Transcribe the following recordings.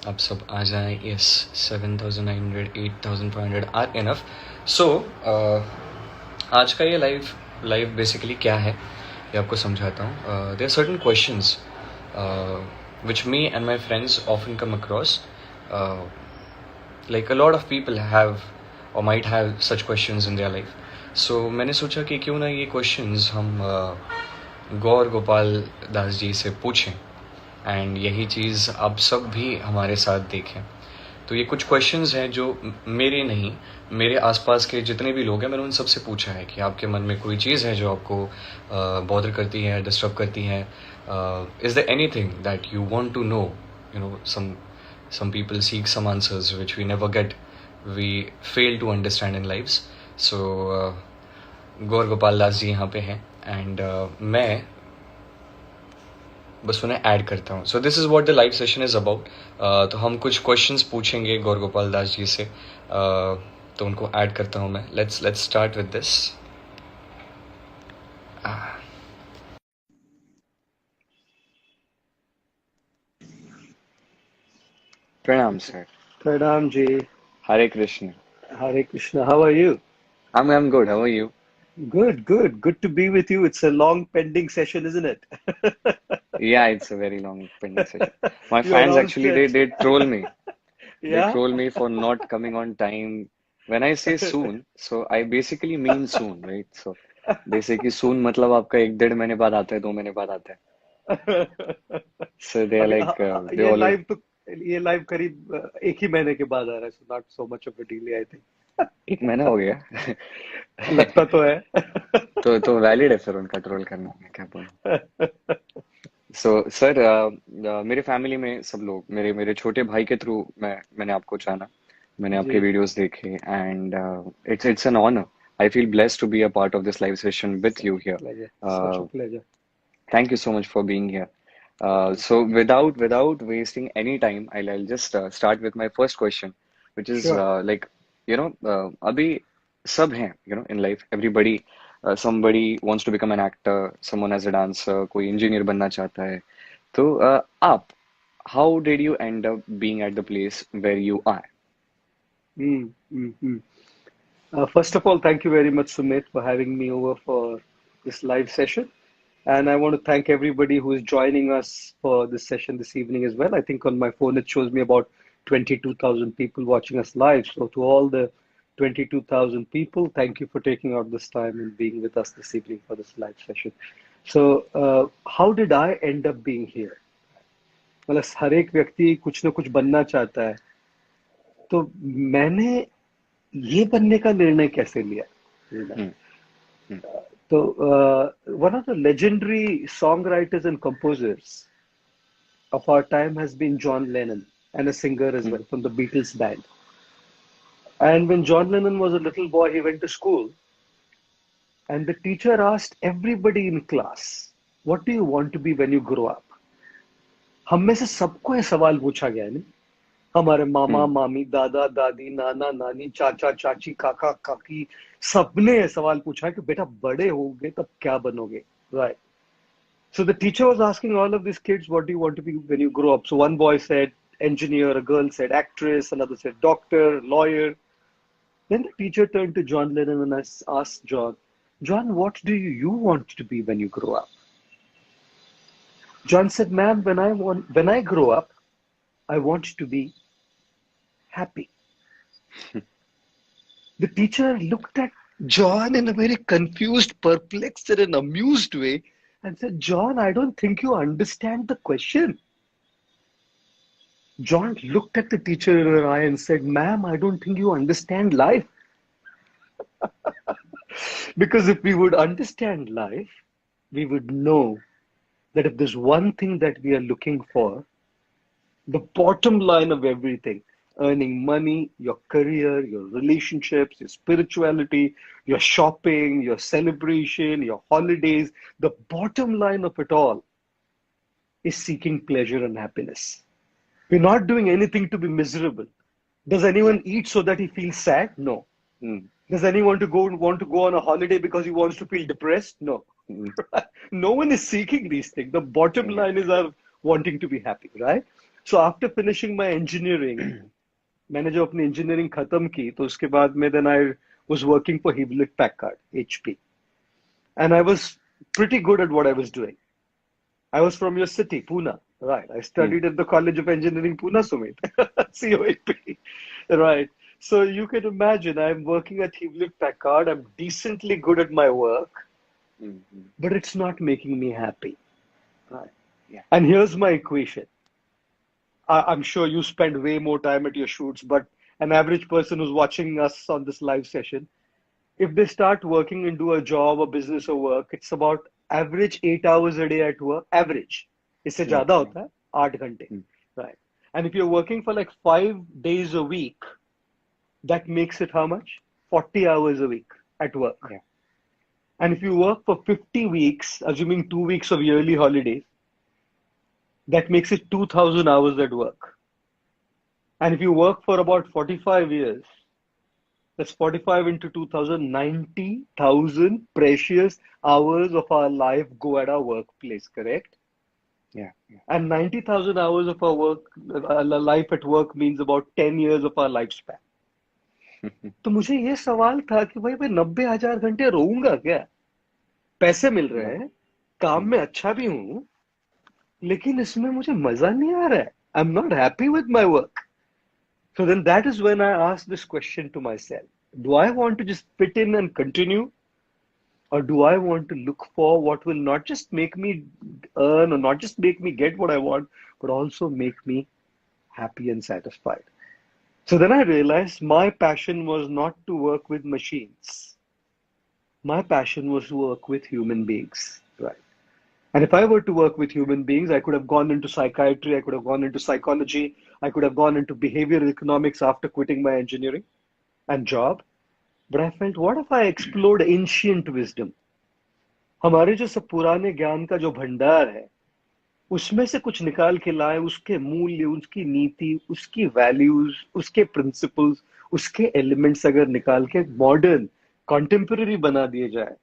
आप सब आ जाएं. Yes, 7,900, 8,500 are enough. So, आज का ये लाइव बेसिकली क्या है ये आपको समझाता हूँ. There are certain questions which me and my friends often come across. Like a lot of people have or might have such questions in their life. So मैंने सोचा कि क्यों ना ये questions हम गौर गोपाल दास जी से पूछें एंड यही चीज़ आप सब भी हमारे साथ देखें. तो ये कुछ क्वेश्चंस हैं जो मेरे नहीं, मेरे आसपास के जितने भी लोग हैं मैंने उन सबसे पूछा है कि आपके मन में कोई चीज़ है जो आपको बॉदर करती है, डिस्टर्ब करती है. Is there anything that you want to know? You know, some people seek some answers which we never get, we fail to understand in lives. So गौर गोपाल दास जी यहाँ पे हैं एंड मैं बस उन्हें ऐड करता हूँ. So this is what the live session is about. तो हम कुछ क्वेश्चंस पूछेंगे गौर गोपाल दास जी से. तो उनको ऐड करता हूँ मैं. Let's start with this. प्रणाम sir. Pranam ji. Hare Krishna. Hare Krishna. How are you? I'm good. How are you? Good, good. Good to be with you. It's a long pending session, isn't it? Yeah, it's a very long pending session. My You are fans all actually set. they troll me. They Yeah? troll me for not coming on time. When I say soon, so I basically mean soon, right? So they say कि soon मतलब आपका 1-1.5 महीने बाद आता है, 2 महीने बाद आता है. So they are अभी like they ये always. लाइव तो ये लाइव करीब 1 ही महीने के बाद आ रहा है, so not so much of a delay, I think. 1 महीना हो गया. लगता तो है. तो वैलिड है सर उनका ट्रोल करना, मैं क्या बोलूं. सो सर मेरे फैमिली में सब लोग मेरे मेरे छोटे भाई के थ्रू मैंने आपको जाना. मैंने आपके जी. वीडियोस देखे and it's an honour. I feel blessed to be a part of this live session with you here. Such a pleasure. Thank you so much for being here. So without wasting any time, I'll just start with my first question, which is Sure. like अभी सब हैं in life. Everybody, somebody wants to become an actor, someone as a dancer, कोई engineer बनना चाहता है. तो आप, how did you end up being at the place where you are? Mm, mm, mm. First of all, thank you very much, Sumit, for having me over for this live session. And I want to thank everybody who is joining us for this session this evening as well. I think on my phone it shows me about 22,000 people watching us live. So to all the 22,000 people, thank you for taking out this time and being with us this evening for this live session. So how did I end up being here? मतलब हर एक व्यक्ति कुछ ना कुछ बनना चाहता है. तो मैंने ये बनने का निर्णय कैसे लिया? So, one of the legendary songwriters and composers of our time has been John Lennon, and a singer as well from the Beatles band. And when John Lennon was a little boy, he went to school, and the teacher asked everybody in class, "What do you want to be when you grow up?" हम में से सबको ये सवाल पूछा गया है, नहीं? हमारे मामा मामी, दादा दादी, नाना नानी, चाचा चाची, काका काकी, सबने ये सवाल पूछा कि बेटा बड़े होगे तब क्या बनोगे, right? So the teacher was asking all of these kids, what do you want to be when you grow up? So one boy said engineer, a girl said actress, another said doctor, lawyer. Then the teacher turned to John Lennon and asked John, what do you want to be when you grow up? John said, ma'am, when I grow up, I want to be happy. The teacher looked at John in a very confused, perplexed, and amused way and said, John, I don't think you understand the question. John looked at the teacher in her eye and said, ma'am, I don't think you understand life. Because if we would understand life, we would know that if there's one thing that we are looking for, the bottom line of everything, earning money, your career, your relationships, your spirituality, your shopping, your celebration, your holidays, the bottom line of it all is seeking pleasure and happiness. We're not doing anything to be miserable. Does anyone eat so that he feels sad? No. Does anyone want to go on a holiday because he wants to feel depressed? No. No one is seeking these things. The bottom line is our wanting to be happy, right? So after finishing my engineering, मैंने जो अपनी engineering खत्म की तो उसके बाद में then I was working for Hewlett Packard, HP, and I was pretty good at what I was doing. I was from your city, Pune, right? I Hmm. studied at the College of Engineering, Pune, Sumit, COEP, right? So you can imagine I'm working at Hewlett Packard. I'm decently good at my work, Hmm. Hmm. but it's not making me happy, right? Yeah. And here's my equation. I'm sure you spend way more time at your shoots, but an average person who's watching us on this live session, if they start working and do a job or business or work, it's about average 8 hours a day at work. Average. इससे Hmm. ज्यादा Hmm. होता है 8 घंटे, Hmm. right? And if you're working for like 5 days a week, that makes it how much? 40 hours a week at work. Yeah. And if you work for 50 weeks, assuming 2 weeks of yearly holidays, that makes it 2,000 hours at work. And if you work for about 45 years, that's 45 into 2000, 90,000 precious hours of our life go at our workplace, correct? Yeah. Yeah. And 90,000 hours of our life at work means about 10 years of our lifespan. तो मुझे ये सवाल था कि भाई मैं 90,000 घंटे रोऊंगा क्या? पैसे मिल रहे No. हैं, काम में अच्छा भी हूँ, लेकिन इसमें मुझे मजा नहीं आ रहा है. I'm not happy with my work. So then that is when I asked this question to myself. Do I want to just fit in and continue? Or do I want to look for what will not just make me earn or not just make me get what I want, but also make me happy and satisfied? So then I realized my passion was not to work with machines. My passion was to work with human beings, right? And if I were to work with human beings, I could have gone into psychiatry, I could have gone into psychology, I could have gone into behavioral economics after quitting my engineering and job. But I felt, what if I explored ancient wisdom? हमारे जो सब पुराने ज्ञान का जो भंडार है, उसमें से कुछ निकाल के लाए, उसके मूल्य, उसकी नीति, उसकी वैल्यूज, उसके प्रिंसिपल्स, उसके एलिमेंट्स अगर निकाल के मॉडर्न कॉन्टेम्पररी बना दिए जाए,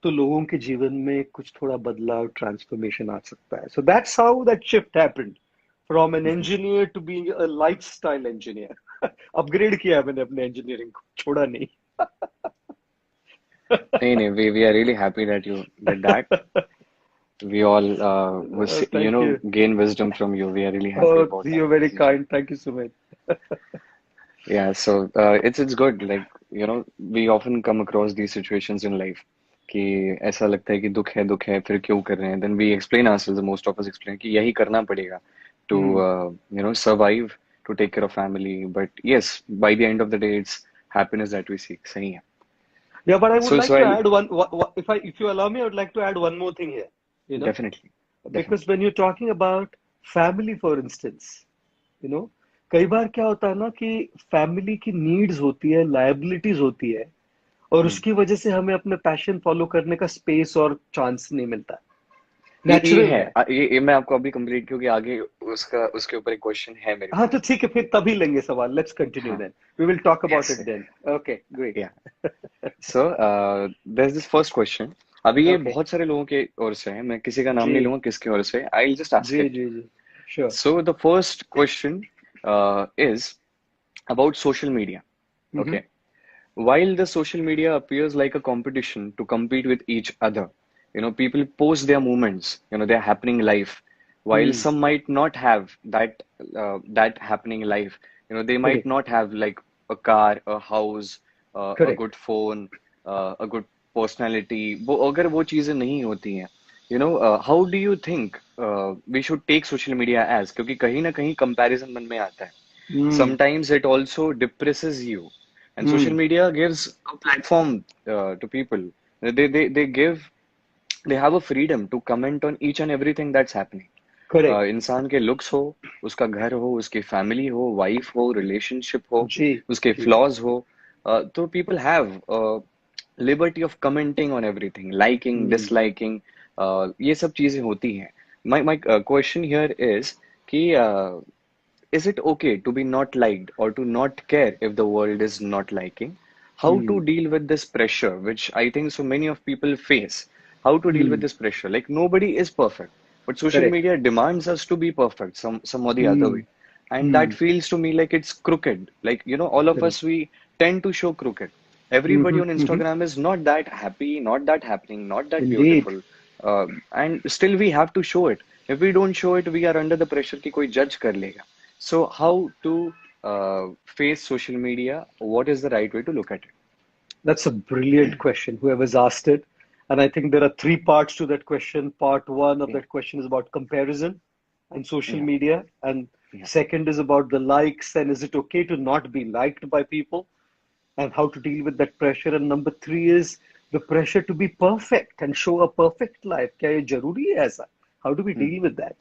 तो लोगों के जीवन में कुछ थोड़ा बदलाव, ट्रांसफॉर्मेशन आ सकता है. So that's how that shift happened from an engineer to being a lifestyle engineer. Upgrade किया मैंने अपने इंजीनियरिंग को, छोड़ा नहीं. नहीं नहीं, we are really happy that you did that. We all Thank you. gain wisdom from you. We are really happy Oh, about that. you're very kind. Thank you so much. Yeah, so it's good. Like, we often come across these situations in life कि ऐसा लगता है कि दुख है फिर क्यों कर रहे हैं. Then we explain ourselves, most of us explain कि यही करना पड़ेगा to survive, to take care of family. But yes, by the end of the day, it's happiness that we seek. सही है. Yeah, but I would So like so to I'll add if you allow me, I would like to add one more thing here. You know, definitely because definitely. when you're talking about family, for instance, you know, कई बार क्या होता है ना कि family की needs होती है, liabilities होती है, और Hmm. उसकी वजह से हमें अपने पैशन फॉलो करने का स्पेस और चांस नहीं मिलता. ये नेचुरल है. है. ये मैं आपको अभी कंप्लीट, क्योंकि आगे उसके ऊपर एक क्वेश्चन है मेरे हाँ, पास. तो ठीक है, फिर तभी लेंगे सवाल. लेट्स कंटिन्यू हाँ. Then. We will talk about Yes. It then. Okay, great. Yeah. So there's this first question. अभी ये ओके. बहुत सारे लोगों के ओर से है. मैं किसी का नाम जी नहीं लूंगा किसके ओर से. I'll just ask जी it. जी जी. Sure. So the first question is about social media. Okay. While the social media appears like a competition to compete with each other, people post their moments, their happening life. While some might not have that happening life, they might correct. not have like a car, a house, a correct. good phone, a good personality. वो अगर वो चीजें नहीं होती हैं, how do you think we should take social media as? क्योंकि कहीं ना कहीं comparison मन में आता है. Sometimes it also depresses you, and social media gives a platform to people. They have a freedom to comment on each and everything that's happening. Correct. इंसान के लुक्स हो, उसका घर हो, उसकी फैमिली हो, वाइफ हो, रिलेशनशिप हो, जी उसके जी. फ्लॉज हो, तो people have liberty of commenting on everything, liking, disliking, ये सब चीजें होती हैं. My question here is कि is it okay to be not liked or to not care if the world is not liking? How to deal with this pressure, which I think so many of people face? How to deal with this pressure? Like, nobody is perfect, but social Correct. media demands us to be perfect some or the other way, Hmm. and that Hmm. feels to me like it's crooked. Like, all of Correct. us, we tend to show crooked. Everybody Hmm. on Hmm. Instagram is not that happy, not that happening, not that Indeed. beautiful, and still we have to show it. If we don't show it, we are under the pressure कि कोई judge कर लेगा. So how to face social media? What is the right way to look at it? That's a brilliant question, whoever's asked it. And I think there are three parts to that question. Part one of Yeah, that question is about comparison and social yeah, media. And yeah, second is about the likes and is it okay to not be liked by people and how to deal with that pressure. And number three is the pressure to be perfect and show a perfect life. क्या ये जरूरी है ऐसा? How do we hmm, deal with that?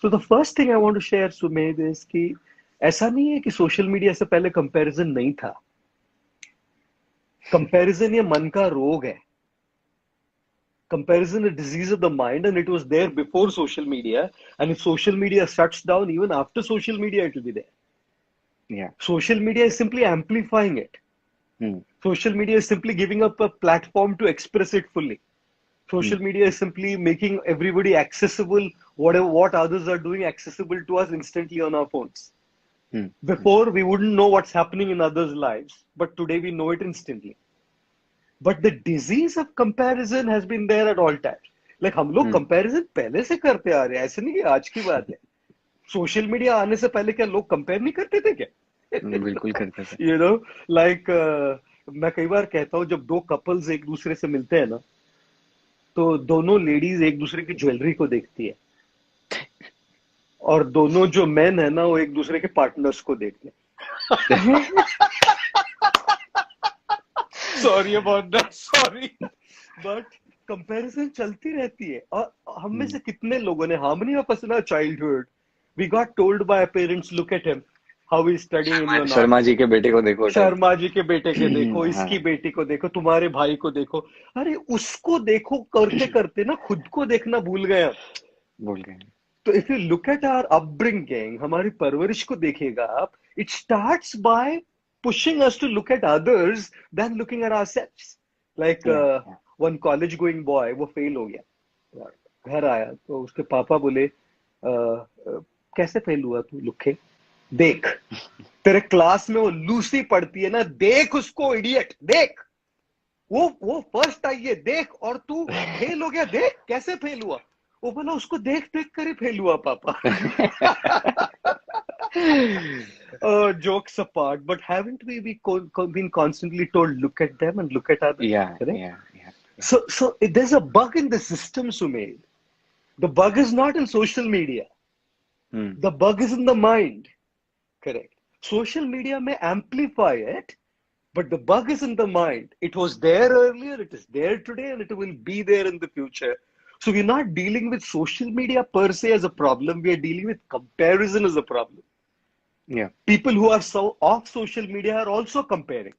So the first thing I want to share, Sumedh, is कि ऐसा नहीं है कि सोशल मीडिया से पहले कंपैरिजन नहीं था. कंपैरिजन ये मन का रोग है. Comparison is a disease of the mind, and it was there before social media. And if social media shuts down, even after social media, it will be there. yeah, Social media is simply amplifying it. hmm, Social media is simply giving up a platform to express it fully. hmm, Social media is simply making everybody accessible, whatever what others are doing accessible to us instantly on our phones. hmm, hmm, Before, we wouldn't know what's happening in others' lives, but today we know it instantly. But the disease of comparison has been there at all times. Like हम लोग hmm. Comparison पहले से करते आ रहे हैं, ऐसे नहीं कि आज की बात है. सोशल मीडिया आने से पहले क्या लोग कंपेयर नहीं करते थे क्या? बिल्कुल करते थे. यू नो लाइक मैं कई बार कहता हूँ जब दो कपल्स एक दूसरे से मिलते हैं ना, तो दोनों लेडीज एक दूसरे की ज्वेलरी को देखती है और दोनों जो मेन है ना वो एक दूसरे के पार्टनर्स को देखते हैं. Sorry about that, sorry, but comparison चलती रहती है. और हम में से कितने लोगों ने harmony of us in our childhood we got told by parents look at him how he is studying and you are not. Sharma ji के बेटे को देखो टाइप. शर्मा जी के बेटे के देखो, हाँ, इसकी बेटी को देखो, तुम्हारे भाई को देखो. अरे उसको देखो करते करते ना खुद को देखना भूल गए हम. भूल गए. तो if you look at our upbringing, हमारी परवरिश को देखिएगा आप, it starts by pushing us to look at others than looking at ourselves. Like Yeah, yeah. one college going boy, वो फेल हो गया, घर आया तो उसके पापा बोले कैसे फेल हुआ तू? लुखे देख, तेरे क्लास में वो लूसी पढ़ती है ना, देख उसको, इडियट, देख वो फर्स्ट आई है, देख, और तू फेल हो गया, देख कैसे फेल हुआ. वो बोला उसको देख देख कर ही फेल हुआ पापा. Jokes apart, but haven't we been constantly told look at them and look at others? Yeah, Correct? yeah, yeah. So there's a bug in the system, Sumail. The bug is not in social media. Hmm. The bug is in the mind. Correct. Social media may amplify it, but the bug is in the mind. It was there earlier, it is there today, and it will be there in the future. So we're not dealing with social media per se as a problem. We are dealing with comparison as a problem. Yeah. People who are so off social media are also comparing.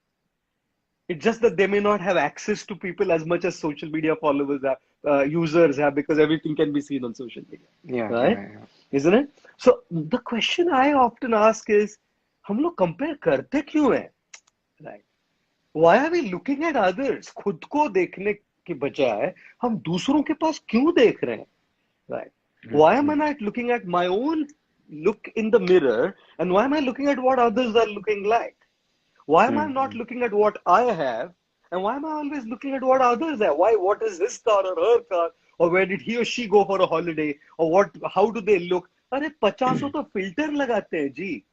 It's just that they may not have access to people as much as social media followers have, users have, because everything can be seen on social media. Yeah, Right? yeah, yeah. Isn't it? So the question I often ask is, हम लोग compare करते क्यों हैं? Right? Why are we looking at others? खुद को देखने के बजाय हम दूसरों के पास क्यों देख रहे हैं? Right? Why am I not looking at my own look in the mirror, and why am I looking at what others are looking like? Why am I not looking at what I have, and why am I always looking at what others have? Why, what is his car or her car, or where did he or she go for a holiday, or what, how do they look? अरे 50 तो filter लगाते हैं जी.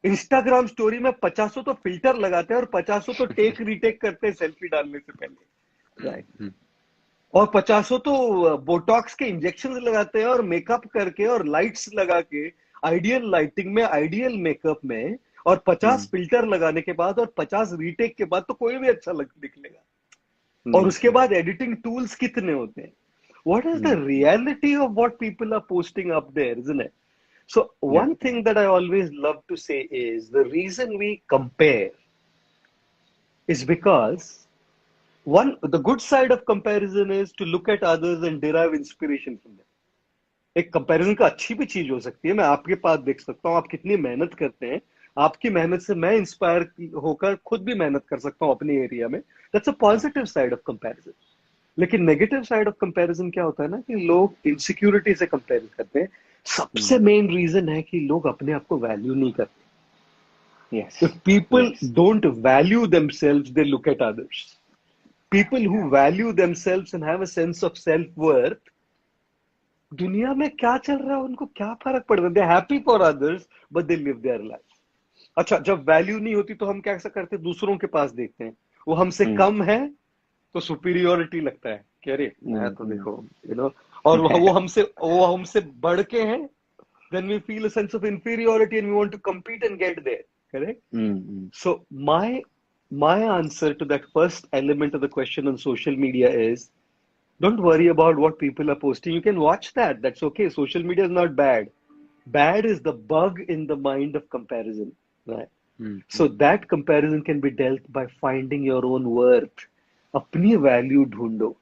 Instagram story में 50 तो filter लगाते हैं और 50 तो टेक रीटेक करते हैं सेल्फी डालने से पहले. राइट. और 50 तो बोटॉक्स के इंजेक्शन लगाते हैं और मेकअप करके और लाइट्स लगा के आइडियल लाइटिंग में, आइडियल मेकअप में, और 50 फिल्टर लगाने के बाद और 50 रीटेक के बाद तो कोई भी अच्छा दिखलेगा. और उसके बाद एडिटिंग टूल्स कितने होते हैं. What is the reality of what people are posting up there, isn't it? So one thing that I always love to say is the reason we compare is because the good side of comparison is to look at others and derive inspiration from them. एक comparison का अच्छी भी चीज हो सकती है. मैं आपके पास देख सकता हूँ आप कितनी मेहनत करते हैं, आपकी मेहनत से मैं इंस्पायर होकर खुद भी मेहनत कर सकता हूँ अपने एरिया में. That's a positive side of comparison. लेकिन नेगेटिव साइड ऑफ कंपैरिजन क्या होता है ना कि लोग इनसिक्योरिटी से कंपेयर करते हैं. सबसे मेन रीजन है कि लोग अपने आप को वैल्यू नहीं करते. Yes. If people Yes. don't value themselves, they look at others. People who value themselves and have a sense of self-worth, दुनिया में क्या चल रहा है उनको क्या फर्क पड़ रहा है. They happy for others but they live their life. अच्छा, जब वैल्यू नहीं होती तो हम क्या करते हैं, दूसरों के पास देखते हैं. वो हमसे कम है तो सुपीरियोरिटी लगता है कि अरे मैं तो देखो और वो हमसे बढ़ के हैं. Then we feel a sense of inferiority and we want to compete and get there. Correct? So my answer to that first element of the question on social media is, don't worry about what people are posting. You can watch that. That's okay. Social media is not bad. Bad is the bug in the mind of comparison. Right? So that comparison can be dealt by finding your own worth. अपनी value ढूंढो.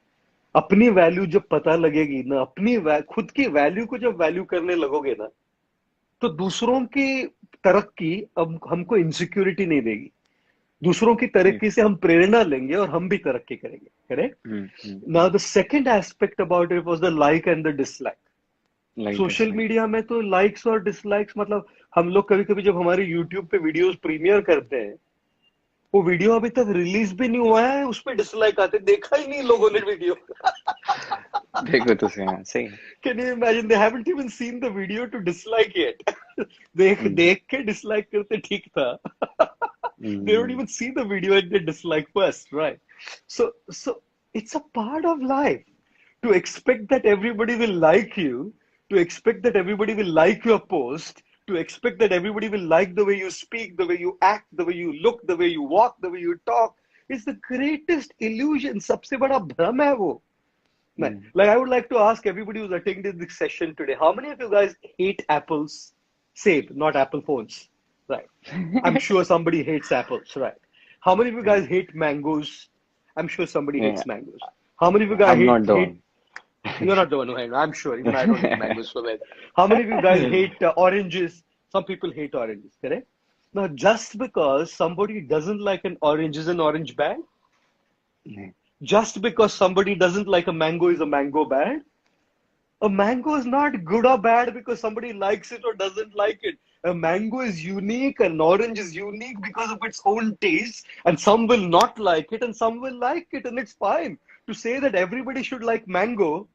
अपनी value जब पता लगेगी ना, खुद की value को जब वैल्यू करने लगोगे ना, तो दूसरों की तरक्की अब हमको इनसिक्योरिटी नहीं देगी. दूसरों की तरक्की से हम प्रेरणा लेंगे और हम भी तरक्की करेंगे. Correct. Now the second aspect about it was the like and the dislike. Social media में तो लाइक्स और डिसलाइक्स, मतलब हम लोग कभी कभी जब हमारे यूट्यूब पे वीडियोस प्रीमियर करते हैं, वो वीडियो अभी तक रिलीज भी नहीं हुआ है, उस पर डिसलाइक आते, देखा ही नहीं लोगों ने वीडियो. देखो तो सही. Can you imagine? They haven't even seen the video to dislike it. देख के dislike करते ठीक था. They don't even see the video and they dislike first, right? So it's a part of life to expect that everybody will like you, to expect that everybody will like your post, to expect that everybody will like the way you speak, the way you act, the way you look, the way you walk, the way you talk. It's the greatest illusion. सबसे बड़ा भ्रम है वो. Like, I would like to ask everybody who's attending this session today, how many of you guys hate apples? Save, not Apple phones, right? I'm sure somebody hates apples, right? How many of you guys hate mangoes? I'm sure somebody hates mangoes. How many of you guys I'm not the hate? You're not the one who hates. I'm sure. Even I don't eat mangoes so well. How many of you guys hate oranges? Some people hate oranges, correct? Now, just because somebody doesn't like an orange is an orange bad? Just because somebody doesn't like a mango is a mango bad? A mango is not good or bad because somebody likes it or doesn't like it. A mango is unique, an orange is unique because of its own taste, and some will not like it and some will like it, and it's fine. To say that everybody should like mango,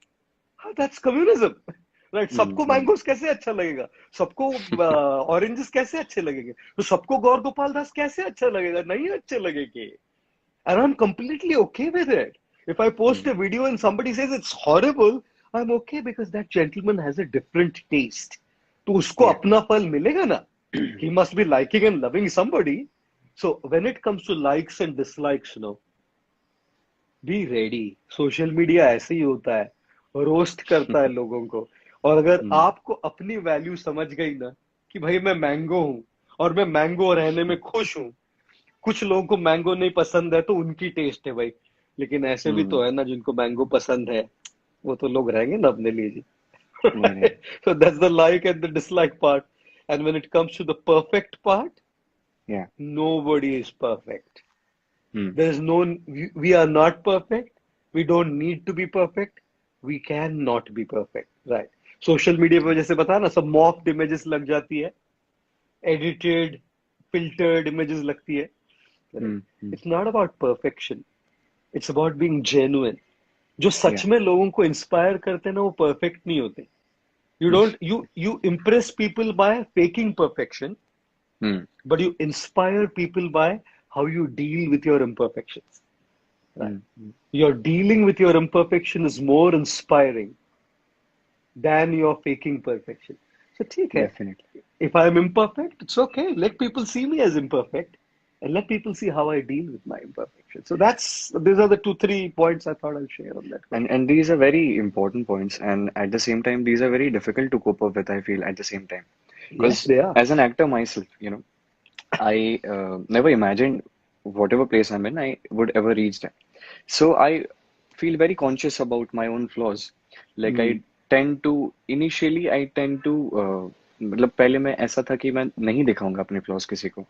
that's communism. Right? सबको mangoes कैसे अच्छा लगेगा, सबको oranges कैसे अच्छे लगेंगे, तो सबको गौर गोपाल दास कैसे अच्छा लगेगा, नहीं अच्छे लगेंगे. And I'm completely okay with it. If I post a video and somebody says it's horrible, I'm okay because that gentleman has a different taste. तो उसको अपना फल मिलेगा ना. He must be liking and loving somebody. So when it comes to likes and dislikes, be ready. Social media ऐसे ही होता है, roast करता है लोगों को. और अगर आपको अपनी वैल्यू समझ गई ना कि भाई मैं मैंगो हूं और मैं मैंगो रहने में खुश हूं. कुछ लोगों को मैंगो नहीं पसंद है तो उनकी टेस्ट है भाई, लेकिन ऐसे भी तो है ना जिनको मैंगो पसंद है, वो तो लोग रहेंगे ना अपने लिए जी. So that's the like and the dislike part. And when it comes to the perfect part, nobody is perfect. There's we are not perfect. We don't need to be perfect. We cannot be perfect, right? Social media पे जैसे बता ना, सब mocked images लग जाती है, edited, filtered images लगती है. It's not about perfection. It's about being genuine. जो सच में लोगों को इंस्पायर करते हैं ना, वो परफेक्ट नहीं होते. You impress people by faking perfection, but you inspire people by how you deal with your imperfections. Right? Your dealing with your imperfection is more inspiring than your faking perfection. So ठीक है. Definitely. If I'm imperfect, it's okay. Let people see me as imperfect. And let people see how I deal with my imperfections. So these are the 2-3 points I thought I'll share on that. And these are very important points, and at the same time, these are very difficult to cope up with, I feel, at the same time. Because Yes, they are. as an actor myself, I never imagined whatever place I'm in, I would ever reach that. So I feel very conscious about my own flaws. Like initially I tend to मतलब पहले मैं ऐसा था कि मैं नहीं दिखाऊंगा अपने flaws किसी को.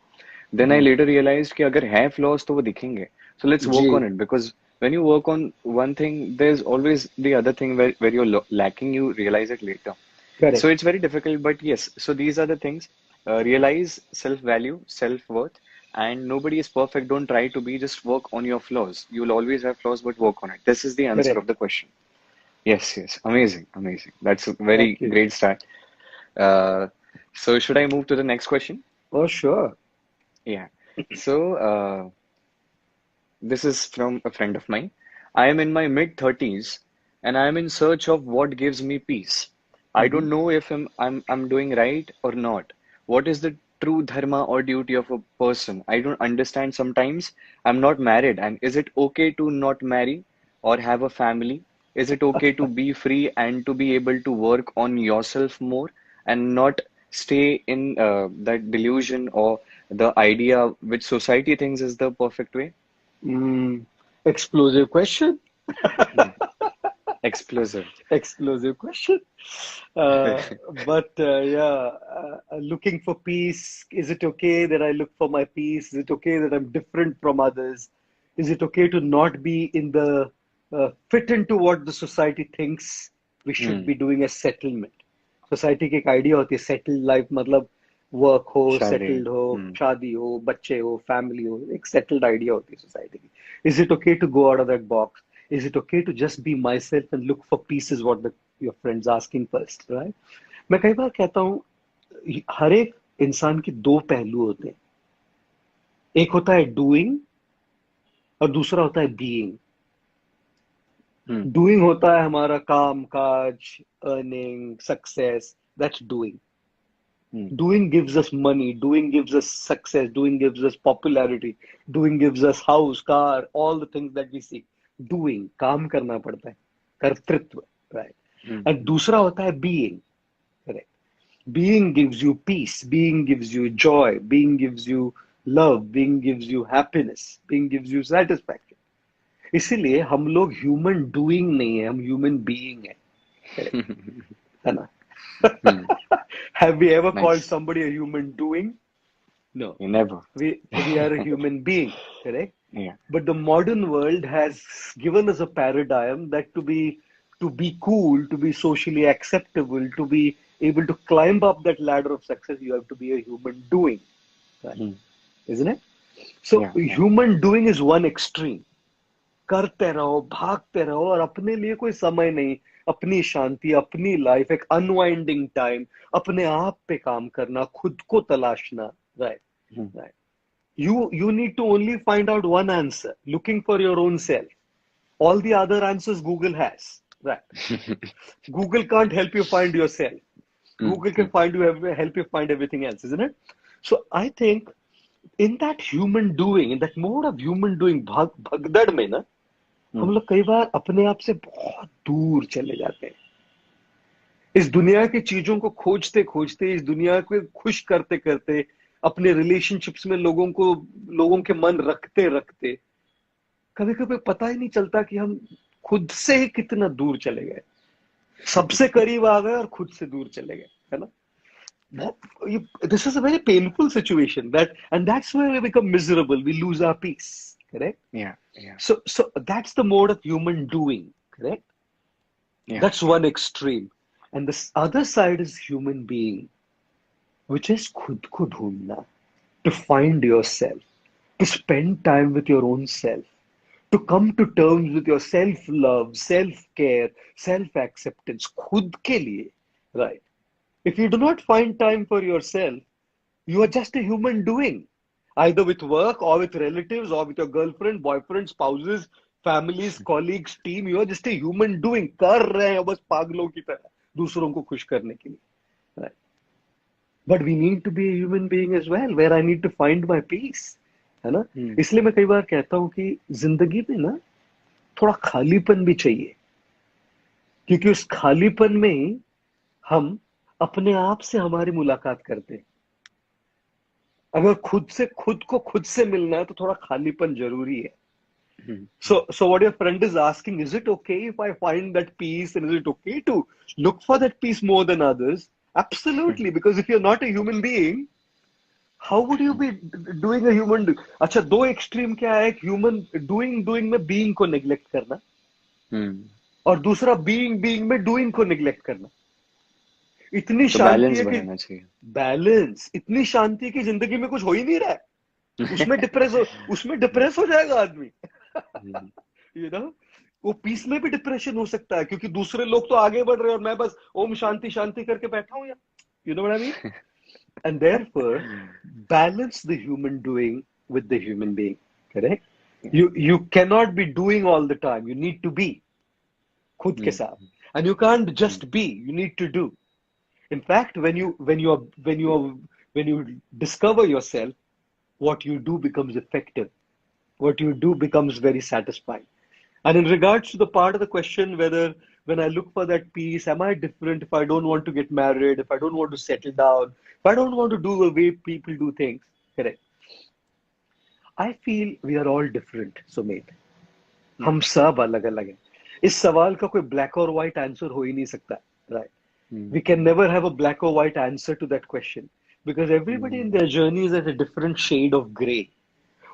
Then I later realized कि अगर है flaws तो वो दिखेंगे. So let's work on it, because when you work on one thing, there's always the other thing where you're lacking, you realize it later. So Correct. it's very difficult, but yes, so these are the things. Realize self-value, self-worth, and nobody is perfect. Don't try to be, just work on your flaws. You'll always have flaws, but work on it. This is the answer of Correct. the question. Yes, yes. Amazing, amazing. That's a very Thank you. great start. Uh, so should I move to the next question? Oh, sure. Yeah. So, this is from a friend of mine. I am in my mid 30s and I am in search of what gives me peace. I Hmm. don't know if I'm doing right or not. What is the true dharma or duty of a person? I don't understand sometimes. I'm not married, and is it okay to not marry or have a family? Is it okay to be free and to be able to work on yourself more and not stay in that delusion or the idea which society thinks is the perfect way? Mm, explosive question. Hmm. Explosive. Explosive question. Uh, but yeah, looking for peace. Is it okay that I look for my peace? Is it okay that I'm different from others? Is it okay to not be in the fit into what the society thinks we should Hmm. be doing as settlement? Society की एक idea होती है settled life मतलब work हो Shade. Settled हो Hmm. शादी हो बच्चे हो फैमिली हो एक सेटल्ड आइडिया होती है सोसाइटी की is it okay to go out of that box is it okay to just be myself and look for peace is what your friends asking first right मैं कई बार कहता हूँ हर एक इंसान के दो पहलू होते हैं एक होता है डूइंग और दूसरा होता है बीइंग Hmm. डूइंग होता है हमारा काम काज earning success that's doing Hmm. doing gives us money, doing gives us success, doing gives us popularity, doing gives us house, car, all the things that we seek. Doing, काम करना पड़ता है, कर्तृत्व, right? Hmm. And दूसरा होता है being, correct? Being gives you peace, being gives you joy, being gives you love, being gives you happiness, being gives you satisfaction. इसीलिए हम लोग human doing नहीं है, हम human being है, correct? है ना? Hmm. Have we ever called Nice. somebody a human doing? No. Never. We are a human being, correct? Yeah. But the modern world has given us a paradigm that to be cool, to be socially acceptable, to be able to climb up that ladder of success, you have to be a human doing, right? Hmm. Isn't it? So Yeah. Yeah. human doing is one extreme. करते रहो भागते रहो और अपने लिए कोई समय नहीं अपनी शांति अपनी लाइफ एक अनवाइंडिंग टाइम अपने आप पे काम करना खुद को तलाशना right Hmm. Right you need to only find out one answer looking for your own self all the other answers Google has right Google can't help you find yourself Hmm. Google Hmm. can help you find everything else isn't it so I think in that human doing in that mode of human doing भगदड़ में ना हम Hmm. लोग कई बार अपने आप से बहुत दूर चले जाते हैं इस दुनिया की चीजों को खोजते खोजते इस दुनिया को खुश करते करते अपने रिलेशनशिप्स में लोगों के मन रखते रखते कभी कभी पता ही नहीं चलता कि हम खुद से ही कितना दूर चले गए सबसे करीब आ गए और खुद से दूर चले गए है ना this is a very painful situation and that's where we become miserable we lose our peace correct Yeah. Yeah. so that's the mode of human doing correct Yeah. that's one extreme and the other side is human being which is khud ko dhoondna to find yourself to spend time with your own self to come to terms with your self love self care self acceptance khud ke liye right if you do not find time for yourself you are just a human doing either with work or with relatives or with your girlfriend boyfriend spouses families colleagues team you are just a human doing कर रहे हैं बस पागलों की तरह दूसरों को खुश करने के लिए right but we need to be a human being as well where I need to find my peace है ना Hmm. इसलिए मैं कई बार कहता हूँ कि जिंदगी में ना थोड़ा खालीपन भी चाहिए क्योंकि उस खालीपन में ही हम अपने आप से हमारी मुलाकात करते हैं अगर खुद को खुद से मिलना है तो थोड़ा खालीपन जरूरी है Hmm. so what your friend is asking is it okay if I find that peace and is it okay to look for that peace more than others absolutely because if you're not a human being how would you be doing a human अच्छा, दो extreme क्या है, एक human doing में being को neglect करना, और दूसरा बीइंग में डूइंग को नेग्लेक्ट करना। इतनी तो शांति बैलेंस है कि बनाना चाहिए। बैलेंस, इतनी शांति की जिंदगी में कुछ हो ही नहीं रहा है, उसमें डिप्रेस हो जाएगा आदमी। यू नो, वो पीस में भी डिप्रेशन हो सकता है, क्योंकि दूसरे लोग तो आगे बढ़ रहे हैं और मैं बस ओम शांति शांति करके बैठा हूं यार। You know what I mean? And therefore, balance the human doing with the human being. Correct? You cannot be doing all the time. You need to be खुद के साथ, and you can't just be. You need to do. In fact, when you discover yourself, what you do becomes effective. What you do becomes very satisfying. And in regards to the part of the question whether when I look for that peace, am I different if I don't want to get married, if I don't want to settle down, if I don't want to do the way people do things? Correct. I feel we are all different, Sumit. हम सब अलग अलग हैं। इस सवाल का कोई black or white answer हो ही नहीं सकता, right? We can never have a black or white answer to that question, because everybody in their journey is at a different shade of gray.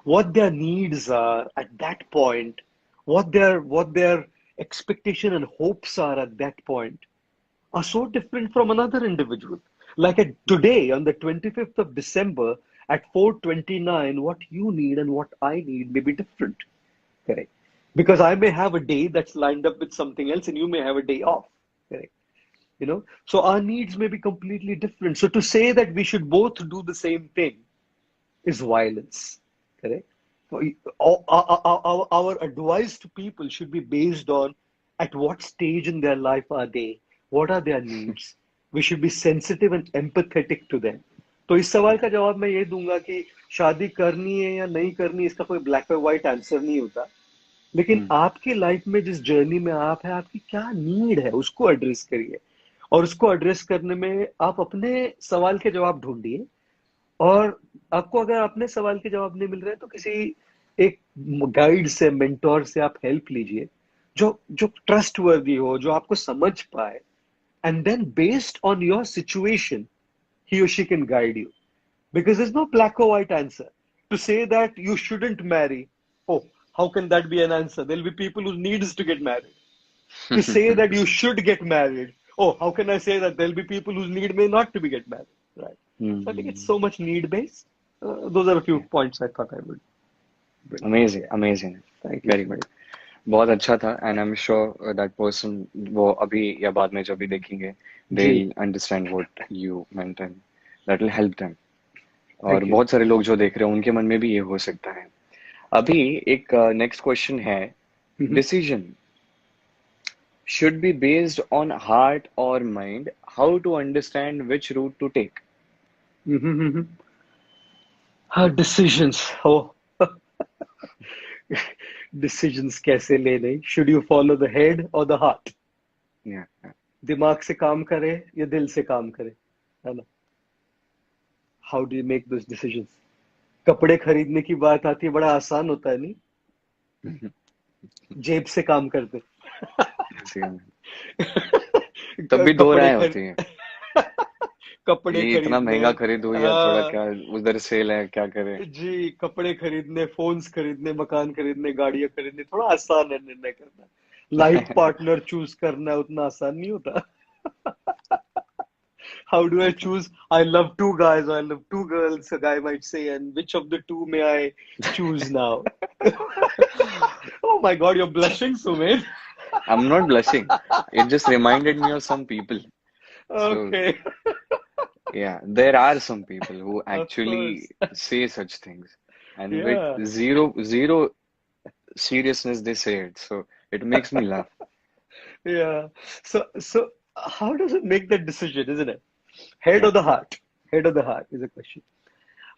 What their needs are at that point, what their expectation and hopes are at that point, are so different from another individual. Like today, on the 25th of December at 4:29, what you need and what I need may be different. Correct. Because I may have a day that's lined up with something else and you may have a day off. Correct. You know, so our needs may be completely different. So to say that we should both do the same thing is violence. Correct. Our advice to people should be based on at what stage in their life are they, what are their needs. We should be sensitive and empathetic to them. तो इस सवाल का जवाब मैं ये दूंगा कि शादी करनी है या नहीं करनी, इसका कोई ब्लैक और व्हाइट आंसर नहीं होता। लेकिन आपकी लाइफ में जिस जर्नी में आप है, आपकी क्या नीड है उसको एड्रेस करिए, और उसको एड्रेस करने में आप अपने सवाल के जवाब ढूंढिए। और आपको अगर अपने सवाल के जवाब नहीं मिल रहे तो किसी एक गाइड से, मेंटोर से आप हेल्प लीजिए, जो ट्रस्ट वर्दी हो, जो आपको समझ पाए, and then based on your situation he or she can guide you, because there's no black or white answer. To say that you shouldn't marry, oh, how can that be an answer? There'll be people who need to get married. To say that you should get married, oh, how can I say that? There'll be people whose need may not to be get married, right? So I think it's so much need based. Those are a few points I thought I would bring. Amazing. Thank you. Very good. बहुत अच्छा था, and I'm sure that person वो अभी या बाद में जब भी देखेंगे they'll understand what you meant and that will help them. और बहुत सारे लोग जो देख रहे हैं उनके मन में भी ये हो सकता है। अभी एक नेक्स्ट क्वेश्चन है, decision should be based on heart or mind, how to understand which route to take? Decisions. Oh. Decisions कैसे लेने? Should you follow the head or the heart? Yeah. दिमाग से काम करे या दिल से काम करे, है ना? How do you make those decisions? कपड़े खरीदने की बात आती है, बड़ा आसान होता है नहीं? जेब से काम करते। तब भी दो राय होती है, कपड़े ये इतना महंगा खरीदूं या थोड़ा क्या उधर सेल है, क्या करें जी। कपड़े खरीदने, फोन्स खरीदने, मकान खरीदने, गाड़ियां खरीदने, थोड़ा आसान है निर्णय करना। लाइफ पार्टनर चूज करना उतना आसान नहीं होता। How do I choose? I love two guys, or I love two girls, a guy might say, and which of the two may I choose now? Oh my God, you're blushing, Sumit. I'm not blushing. It just reminded me of some people. Okay. So, yeah, there are some people who actually say such things, and with zero seriousness they say it. So it makes me laugh. Yeah. So how does it make that decision, isn't it? Head or the heart? Head or the heart is a question.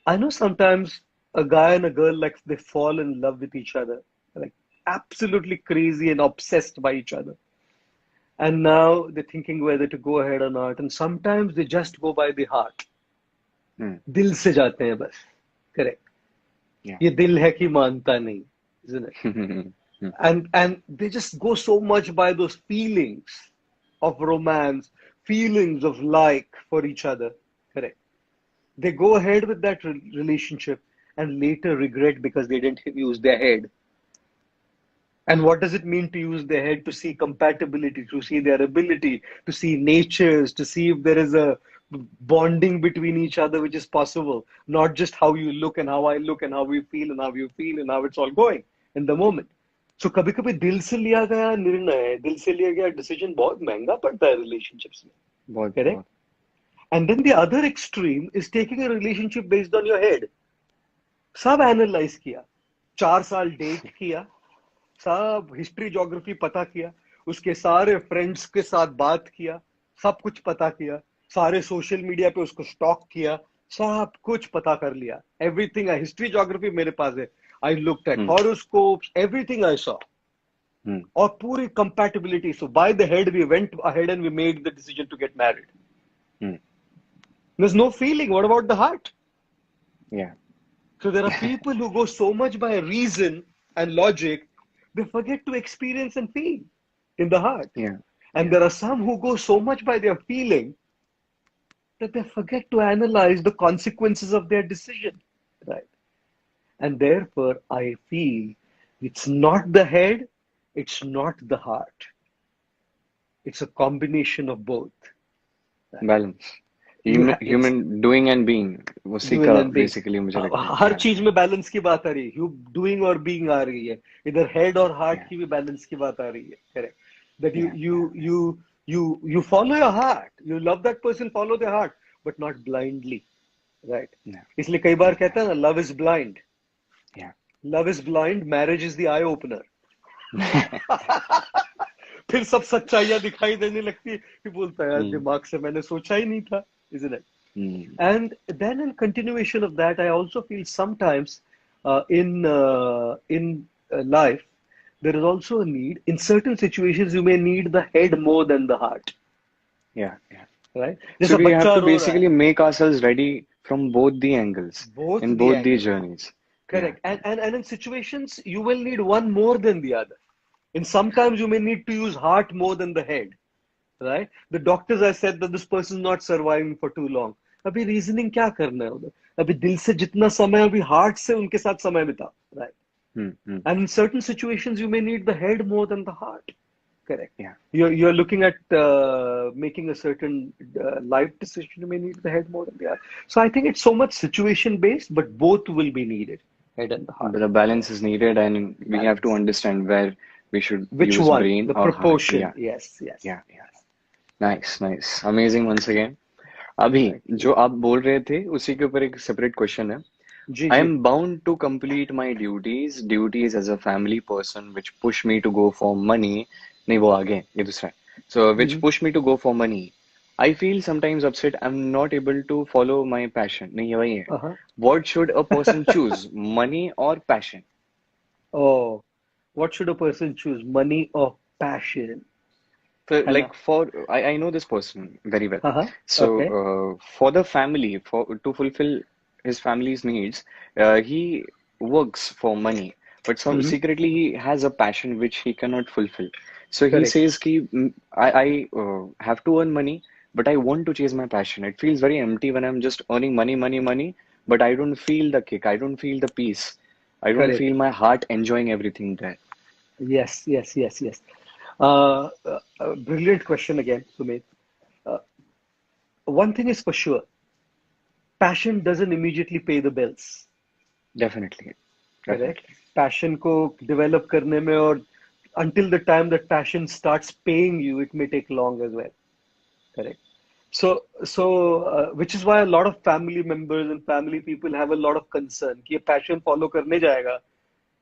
I know sometimes a guy and a girl, like, they fall in love with each other, like absolutely crazy and obsessed by each other. And now they're thinking whether to go ahead or not. And sometimes they just go by the heart. दिल से जाते हैं बस. Correct. Yeah. ये दिल है कि मानता नहीं, isn't it? And they just go so much by those feelings of romance, feelings of like for each other. Correct. They go ahead with that relationship and later regret because they didn't use their head. And what does it mean to use their head? To see compatibility, to see their ability, to see natures, to see if there is a bonding between each other which is possible, not just how you look and how I look and how we feel and how you feel and how it's all going in the moment. So कभी कभी दिल से लिया गया निर्णय, दिल से लिया गया डिसीजन बहुत महंगा पड़ता है relationships में. बहुत Correct? बहुत And then the other extreme is taking a relationship based on your head. सब एनालाइज किया, 4 साल डेट किया, सब हिस्ट्री ज्योग्राफी पता किया, उसके सारे फ्रेंड्स के साथ बात किया, सब कुछ पता किया, सारे सोशल मीडिया पे उसको स्टॉक किया, सब कुछ पता कर लिया. एवरीथिंग, हिस्ट्री ज्योग्राफी मेरे पास है. I looked at horoscopes, everything I saw. और पूरी compatibility. So by the head we went ahead and we made the decision to get married. There's no feeling. What about the heart? Yeah. So there are people who go so much by reason and logic, they forget to experience and feel in the heart. Yeah. And there are some who go so much by their feeling that they forget to analyze the consequences of their decision. Right. And therefore, I feel it's not the head, it's not the heart. It's a combination of both. Balance. Human doing and being, उसी का basically मुझे लगता है. हर चीज में balance की बात आ रही है. डूइंग और बीइंग आ रही है. इधर हेड और हार्ट की भी बैलेंस की बात आ रही है. Correct. That you follow your heart, you love that person, follow their heart, but not blindly. Right. इसलिए कई बार कहते हैं ना, love is blind. Love is blind, marriage is the eye opener. फिर सब सच्चाइयां दिखाई देने लगती है कि बोलता है यार दिमाग से मैंने सोचा ही नहीं था. Isn't it? And then in continuation of that, I also feel sometimes in life, there is also a need. In certain situations, you may need the head more than the heart. Yeah. Right? So we have to basically make ourselves ready from both the angles, in both the journeys. Correct. And in situations, you will need one more than the other. And sometimes you may need to use heart more than the head. Right? The doctors have said that this person is not surviving for too long. अभी reasoning क्या करना है उधर? अभी दिल से जितना समय, अभी heart से उनके साथ समय बिता. Right? And in certain situations, you may need the head more than the heart. Correct. Yeah. You're looking at making a certain life decision. You may need the head more than the heart. So I think it's so much situation based, but both will be needed, head and the heart. But the balance is needed, and we have to understand where we should Which use one? brain The or proportion. heart. Yes. Yeah. Nice. Amazing once again. अभी जो आप बोल रहे थे उसी के ऊपर एक सेपरेट क्वेश्चन है. I am bound to complete my duties as a family person which push me to go for money. नहीं वो आगे ये दूसरा है. So which push me to go for money. I feel sometimes upset I'm not able to follow my passion. नहीं ये वही है. What should a person choose? Money or passion? Oh, what should a person choose? Money or passion? So, like I know this person very well. So for the family, to fulfill his family's needs, he works for money, but secretly he has a passion which he cannot fulfill. So he says ki I have to earn money, but I want to chase my passion. It feels very empty when I'm just earning money, but I don't feel the kick. I don't feel the peace. I don't feel my heart enjoying everything there. Yes. Brilliant question again, Sumit. One thing is for sure, passion doesn't immediately pay the bills. Definitely. Correct. Passion को develop करने में और until the time that passion starts paying you, it may take long as well. Correct. So which is why a lot of family members and family people have a lot of concern कि ये passion follow करने जाएगा,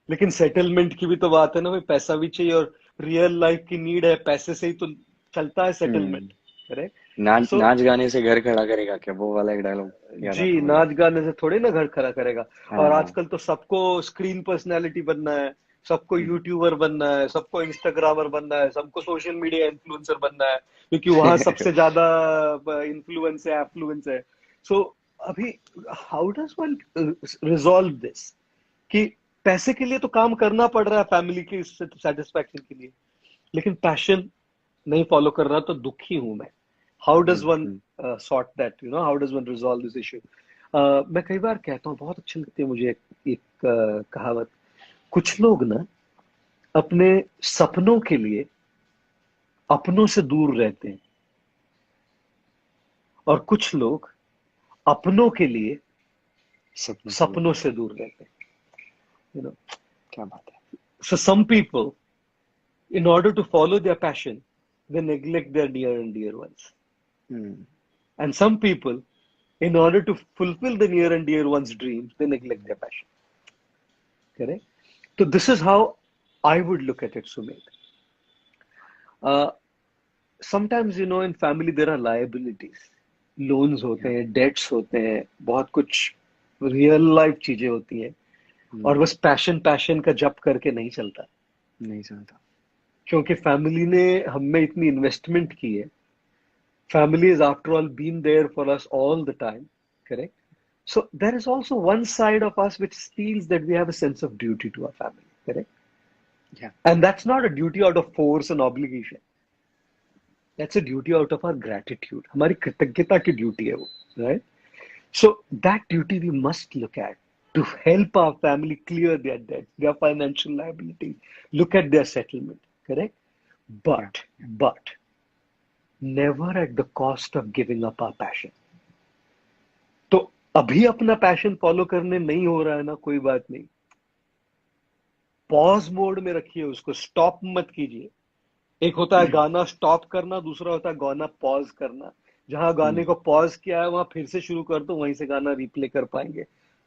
लेकिन settlement की भी तो बात है ना भाई. पैसा भी चाहिए और रियल लाइफ की नीड है. पैसे से ही तो चलता है सेटलमेंट. करेक्ट. नाच गाने से घर खड़ा करेगा क्या, वो वाला एक डायलॉग जी. नाच गाने से थोड़ी ना घर खड़ा करेगा. और आजकल तो सबको स्क्रीन पर्सनालिटी बनना है, सबको यूट्यूबर बनना है, सबको इंस्टाग्रामर बनना है, सबको सोशल मीडिया इन्फ्लुएंसर बनना है, क्योंकि वहां सबसे ज्यादा इन्फ्लुएंस है, एफ्लुएंस है. सो अभी how does one resolve this कि पैसे के लिए तो काम करना पड़ रहा है फैमिली की सेटिस्फैक्शन के लिए, लेकिन पैशन नहीं फॉलो कर रहा, तो दुखी हूं मैं. How does one sort that, how does one resolve this issue? मैं कई बार कहता हूँ, बहुत अच्छी लगती है मुझे एक कहावत। कुछ लोग ना अपने सपनों के लिए अपनों से दूर रहते हैं, और कुछ लोग अपनों के लिए सपनों के लिए। सपनों से दूर रहते हैं, you know. क्या बात है। So some people, in order to follow their passion, they neglect their near and dear ones. Hmm, And some people, in order to fulfill the near and dear one's dreams, they neglect their passion. Correct? So this is how I would look at it, Sumit. Uh, Sometimes, in family there are liabilities. Loans होते yeah, हैं, debts होते हैं, बहुत कुछ real life चीजें होती हैं, और बस पैशन का जप करके नहीं चलता, नहीं चलता। क्योंकि फैमिली ने हम में इतनी इन्वेस्टमेंट की है. Family has, after all, been there for us all the time, correct? So there is also one side of us which feels that we have a sense of duty to our family, correct? Yeah, And that's not a duty out of force and obligation. That's a duty out of our gratitude. हमारी कृतज्ञता की duty है वो, right? So that duty we must look at to help our family clear their debts, their financial liabilities, look at their settlement, correct? yeah, But never at the cost of giving up our passion. तो अभी अपना passion follow करने नहीं हो रहा है ना, कोई बात नहीं, पॉज मोड में रखिए उसको, स्टॉप मत कीजिए. एक होता है गाना स्टॉप करना, दूसरा होता है गाना पॉज करना. जहां गाने को पॉज किया है वहां फिर से शुरू कर दो, वहीं से गाना रिप्ले कर पाएंगे.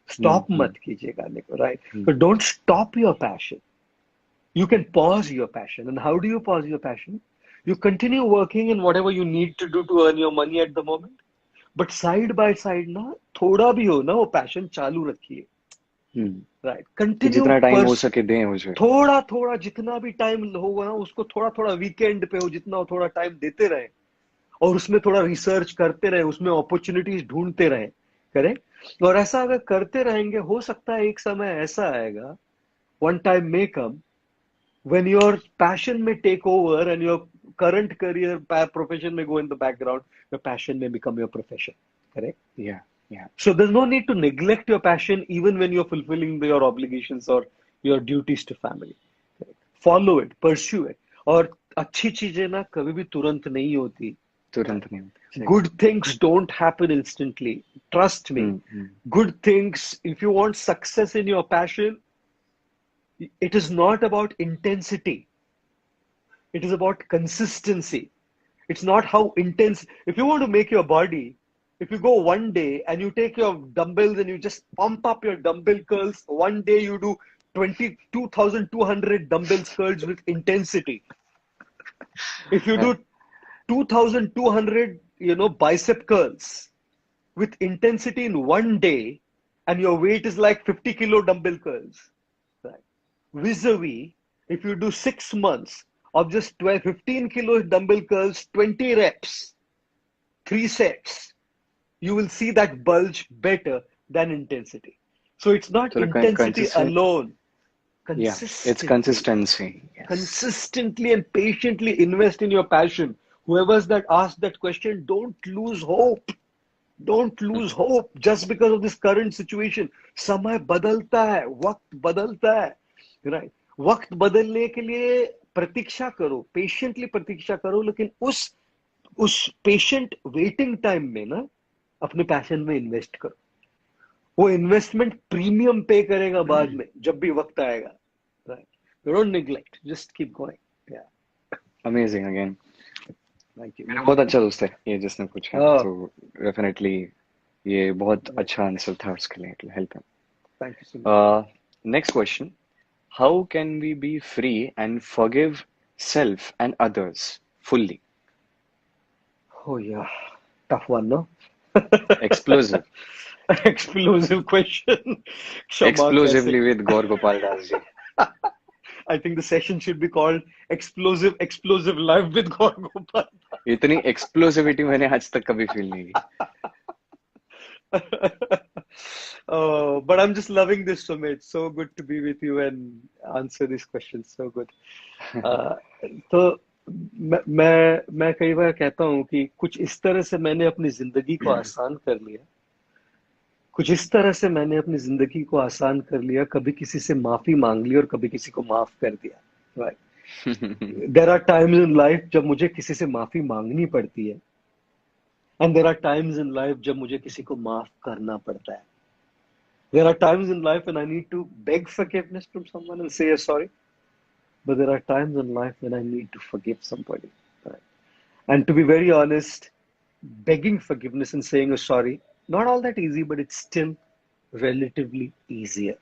स्टॉप मत कीजिए गाने को, राइट? तो don't stop your passion. You can pause your passion. And how do you pause your passion? You continue working in whatever you need to do to earn your money at the moment. But side by side ना, थोड़ा भी हो ना, वो passion चालू रखिए, right? कि continue जितना टाइम हो सके दें मुझे। थोड़ा थोड़ा, जितना भी टाइम होगा ना, उसको थोड़ा थोड़ा वीकेंड पे हो, जितना हो थोड़ा टाइम देते रहे, और उसमें थोड़ा रिसर्च करते रहे, उसमें अपॉर्चुनिटीज ढूंढते रहे, करेक्ट? और ऐसा अगर करते रहेंगे, हो सकता है एक समय ऐसा आएगा, one time may come, when your passion may take over and your current career profession may go in the background, your passion may become your profession, correct? Yeah, yeah, So there's no need to neglect your passion even when you're fulfilling your obligations or your duties to family, correct? Follow it, pursue it. और अच्छी चीजें ना कभी भी तुरंत नहीं होती. तुरंत नहीं होती, सही Good things don't happen instantly, trust me. Good things, if you want success in your passion, it is not about intensity. It is about consistency. It's not how intense. If you want to make your body, if you go one day and you take your dumbbells and you just pump up your dumbbell curls, one day you do 22,200 dumbbell curls with intensity. If you do 2,200, bicep curls with intensity in one day, and your weight is like 50 kilo dumbbell curls, right? Vis-a-vis, if you do 6 months of just 12, 15 kilo dumbbell curls, 20 reps, 3 sets, you will see that bulge better than intensity. So it's not So intensity alone. Yeah, it's consistency. Yes. Consistently and patiently invest in your passion. Whoever's that asked that question, don't lose hope. Don't lose hope just because of this current situation. समय बदलता है, वक्त बदलता है, right? वक्त बदलने के लिए प्रतीक्षा करो, पेशेंटली प्रतीक्षा करो, लेकिन उस पेशेंट वेटिंग टाइम में ना अपने पैशन में इन्वेस्ट करो. वो इन्वेस्टमेंट प्रीमियम पे करेगा बाद में, जब भी वक्त आएगा, right? Don't neglect, just keep going. Yeah. Amazing again. Thank you. मेरा बहुत अच्छा दोस्त है ये जिसने पूछा, तो डेफिनेटली ये बहुत अच्छा आंसर था उसके लिए. It'll help him. Thank you so much. Next question. How can we be free and forgive self and others fully? Oh yeah, tough one, no? Explosive. Explosive question. क्षमा Explosively कैसे? with Gaur Gopal Das ji. I think the session should be called Explosive Live with Gaur Gopal. इतनी एक्सप्लोसिविटी मैंने आज तक कभी feel नहीं की. Oh, but I'm just loving this, Sumit. So good to be with you and answer these questions. So good. तो मैं कई बार कहता हूँ कि कुछ इस तरह से मैंने अपनी जिंदगी को आसान कर लिया कुछ इस तरह से मैंने अपनी जिंदगी को आसान कर लिया, कभी किसी से माफी मांग ली और कभी किसी को माफ कर दिया, right. There are times in life जब मुझे किसी से माफी मांगनी पड़ती है, and there are times in life जब मुझे किसी को माफ करना पड़ता है। There are times in life when I need to beg forgiveness from someone and say sorry, but there are times in life when I need to forgive somebody, right? And to be very honest, begging forgiveness and saying a sorry, not all that easy, but it's still relatively easier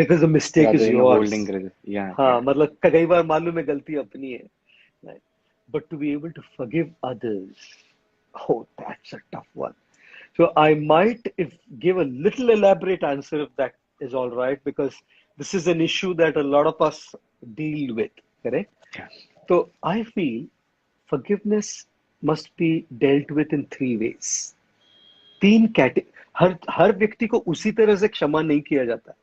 because the mistake Rather is than yours. holding grudges. Yeah, हाँ, yeah. मतलब कई बार मालूम है गलती अपनी है, right? But to be able to forgive others, oh, that's a tough one. So I might give a little elaborate answer if that is all right, because this is an issue that a lot of us deal with, correct? Yeah. So I feel forgiveness must be dealt with in three ways. तीन हर व्यक्ति को उसी तरह से क्षमा नहीं किया जाता,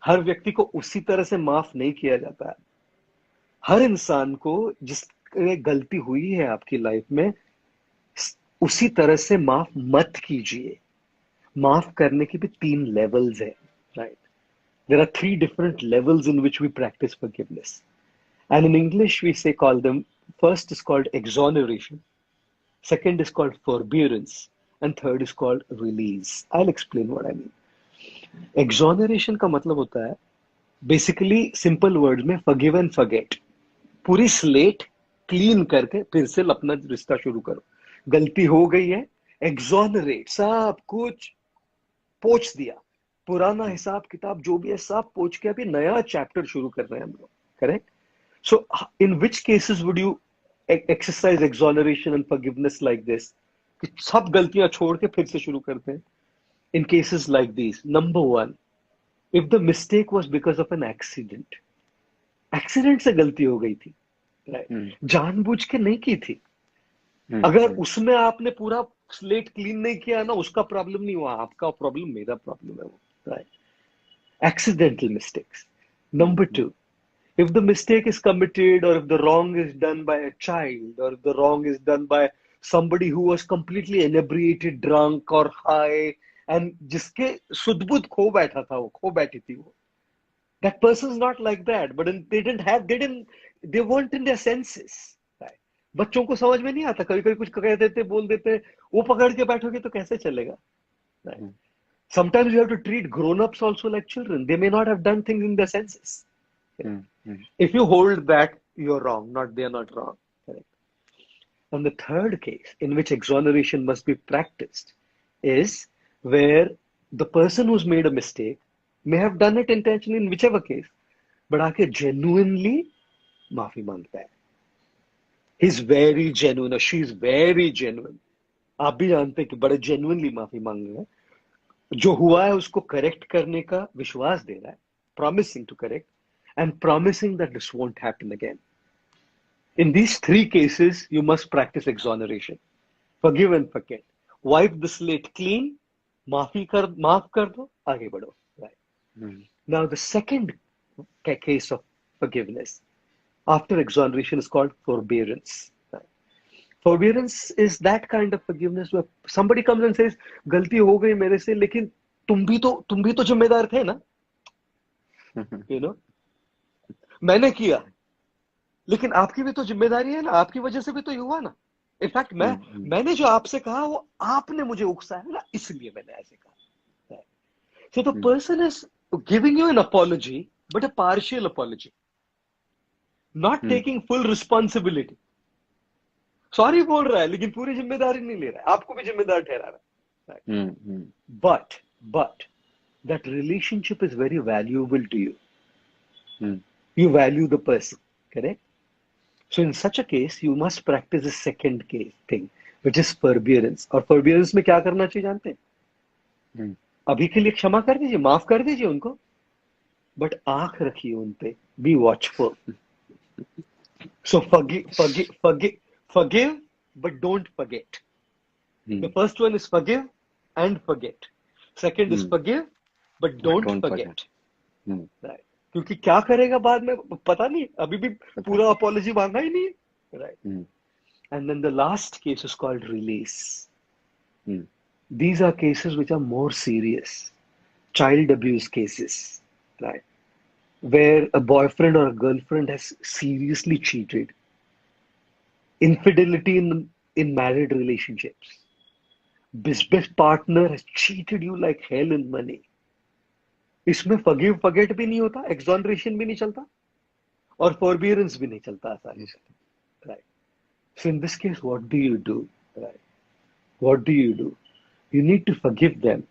हर व्यक्ति को उसी तरह से माफ नहीं किया जाता। हर इंसान को जिसने गलती हुई है आपकी लाइफ में, उसी तरह से माफ मत कीजिए। माफ करने की भी तीन लेवल्स है, right? There are three different levels in which we practice forgiveness. And in English, we say call them, first is called exoneration, second is called forbearance, and third is called release. I'll explain what I mean. Exoneration का मतलब होता है, basically simple words में forgive and forget. पूरी slate clean करके फिर से अपना रिश्ता शुरू करो। गलती हो गई है, exonerate, सब कुछ पोंछ दिया, पुराना हिसाब किताब जो भी है सब पोंछ के अभी नया चैप्टर शुरू कर रहे हैं हम लोग, correct? So in which cases would you exercise exoneration and forgiveness like this, कि सब गलतियां छोड़ के फिर से शुरू करते हैं? In cases like this, number one, if the mistake was because of an accident, accident से गलती हो गई थी, राइट? जानबूझ के नहीं की थी। अगर उसमें आपने पूरा स्लेट क्लीन नहीं किया ना, उसका प्रॉब्लम नहीं हुआ, आपका प्रॉब्लम, मेरा प्रॉब्लम है वो, right? Accidental mistakes. Number two, if the mistake is committed or if the wrong is done by a child or if the wrong is done by somebody who was completely inebriated, drunk or high, and जिसके सुध-बुध खो बैठा था, वो खो बैठी थी वो, that person is not like that, but they weren't in their senses, right? बच्चों को समझ में नहीं आता, कभी-कभी कुछ कह देते, बोल देते, वो पकड़ के बैठोगे तो कैसे चलेगा, right? Sometimes you have to treat grown-ups also like children. They may not have done things in their senses. If you hold back, you're wrong, not they are not wrong. Correct. And the third case in which exoneration must be practiced is where the person who's made a mistake may have done it intentionally in whichever case, but आके genuinely माफी मांगता है. He's very genuine or she's very genuine. आप भी जानते हैं कि बड़े genuinely माफी मांग रहे हैं. जो हुआ है उसको करेक्ट करने का विश्वास दे रहा है, promising to correct and promising that this won't happen again. In these three cases, you must practice exoneration. Forgive and forget. Wipe the slate clean. माफ कर दो, आगे बढ़ो. Right. Now the second case of forgiveness after exoneration is called forbearance. Forbearance is that kind of forgiveness where somebody comes and says, गलती हो गई मेरे से, लेकिन तुम भी तो जिम्मेदार थे ना, you know, मैंने किया, लेकिन आपकी भी तो जिम्मेदारी है ना, आपकी वजह से भी तो हुआ ना. इनफैक्ट मैंने जो आपसे कहा वो आपने मुझे उकसाया ना, इसलिए मैंने ऐसे कहा. So the person is giving you an apology, but a partial apology, not taking full responsibility. Sorry बोल रहा है लेकिन पूरी जिम्मेदारी नहीं ले रहा है, आपको भी जिम्मेदार ठहरा रहा है. But that relationship is very valuable to you. You value the person, correct? So in such a case, you must practice the second case thing, which is forbearance. और forbearance में क्या करना चाहिए जानते हैं? अभी के लिए क्षमा कर दीजिए, माफ कर दीजिए उनको, बट आंख रखिए उन पे. Be watchful. So forgive, but don't forget. The first one is forgive and forget. Second is forgive, but don't forget. Right. क्योंकि क्या करेगा बाद में पता नहीं, अभी भी पूरा अपॉलॉजी मांगा ही नहीं है. Right. And then the last case is called release. these are cases which are more serious, child abuse cases, right? Where a boyfriend or a girlfriend has seriously cheated, infidelity in married relationships, business partner has cheated you like hell in money. इसमें forgive forget भी नहीं होता, exoneration भी नहीं चलता, और forbearance भी नहीं चलता आसानी से, right? So in this case, what do you do, right? What do you do? You need to forgive them,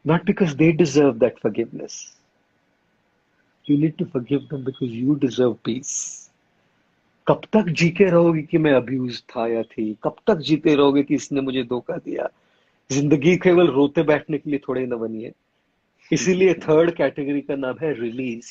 not because they deserve that forgiveness. You need to forgive them because you deserve peace. कब तक जी के रहोगे कि मैं abuse था या थी? कब तक जीते रहोगे कि इसने मुझे धोखा दिया? जिंदगी केवल रोते बैठने के लिए थोड़े न बनी है. इसीलिए थर्ड कैटेगरी का नाम है रिलीज.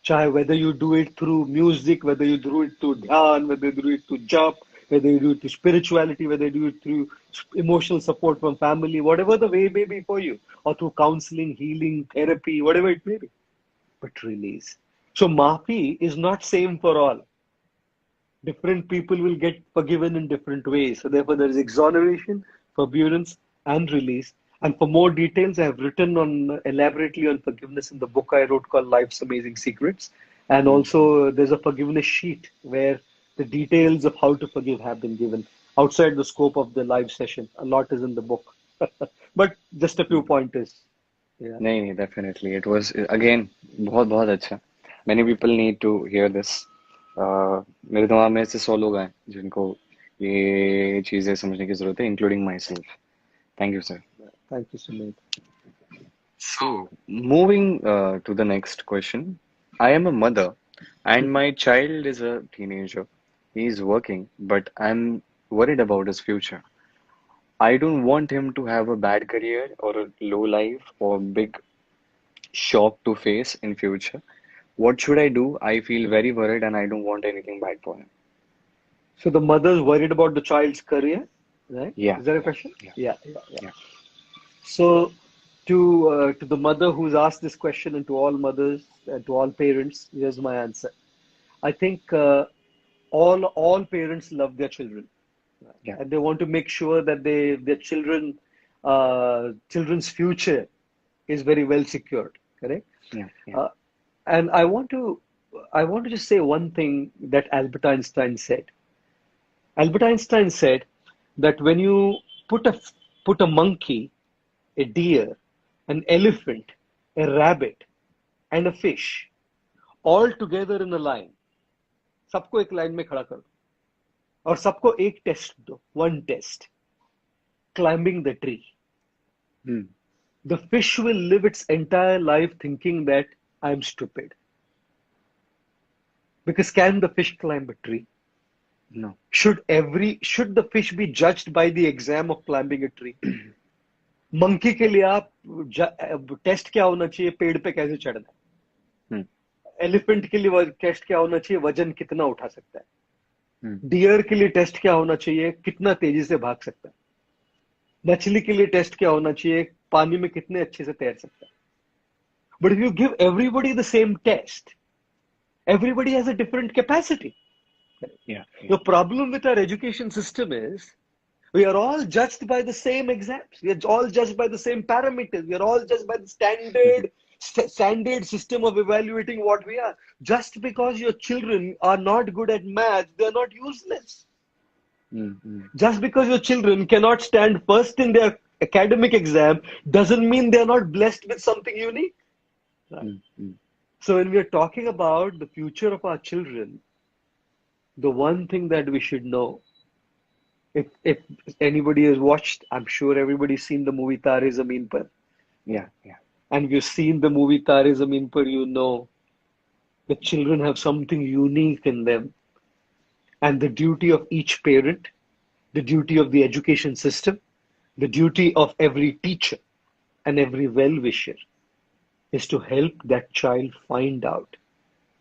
चाहे whether you do it through music, whether you do it through ध्यान, whether you do it through jap, whether you do it through spirituality, whether you do it through emotional support from family, whatever the way may be for you, or through counseling, healing, therapy, whatever it may be. But release. So maafi is not same for all. Different people will get forgiven in different ways. So therefore there is exoneration, forbearance, and release. And for more details, I have written on elaborately on forgiveness in the book I wrote called Life's Amazing Secrets. And also there's a forgiveness sheet where the details of how to forgive have been given outside the scope of the live session. A lot is in the book. But just a few pointers. Yeah. नहीं, definitely. It was, again, बहुत बहुत अच्छा. Many people need to hear this. मेरे दिमाग में ऐसे 100 लोग हैं जिनको ये चीजें समझने की जरूरत है, including myself. Thank you, sir. Thank you, Sumit. So, moving to the next question. I am a mother and my child is a teenager. He is working, but I'm worried about his future. I don't want him to have a bad career or a low life or big shock to face in future. What should I do? I feel very worried and I don't want anything bad for him. So the mother's worried about the child's career, right? Yeah, Is that a question? yeah, Yeah. yeah. So to the mother who's asked this question and to all mothers and to all parents, here's my answer. I think all parents love their children, Yeah. and they want to make sure that their children's future is very well secured. Correct? Yeah, yeah. And I want to just say one thing that Albert Einstein said. Albert Einstein said that when you put a monkey, a deer, an elephant, a rabbit, and a fish all together in a line, सबको एक line में खड़ा कर दो और सबको एक test दो, one test, climbing the tree. Hmm. The fish will live its entire life thinking that I'm stupid. Because can the fish climb a tree? No. Should the fish be judged by the exam of climbing a tree? Monkey के लिए आप test क्या होना चाहिए? पेड़ पे कैसे चढ़ना है? एलिफेंट के लिए टेस्ट क्या होना चाहिए? वजन कितना उठा सकता है? डियर के लिए टेस्ट क्या होना चाहिए? कितना तेजी से भाग सकता है? मछली के लिए टेस्ट क्या होना चाहिए? पानी में कितने अच्छे से तैर सकता है? But if you give everybody the same test, everybody has a different capacity. Yeah. The problem with our education system is we are all judged by the same exams. We are all judged by the same parameters. We are all judged by the standard system of evaluating what we are. Just because your children are not good at math, they are not useless. Just because your children cannot stand first in their academic exam doesn't mean they are not blessed with something unique. Right? So when we are talking about the future of our children, the one thing that we should know, if anybody has watched, I'm sure everybody's seen the movie Tare Zameen Par. Yeah, yeah. And if you've seen the movie Tare Zameen Par, you know the children have something unique in them. And the duty of each parent, the duty of the education system, the duty of every teacher and every well-wisher is to help that child find out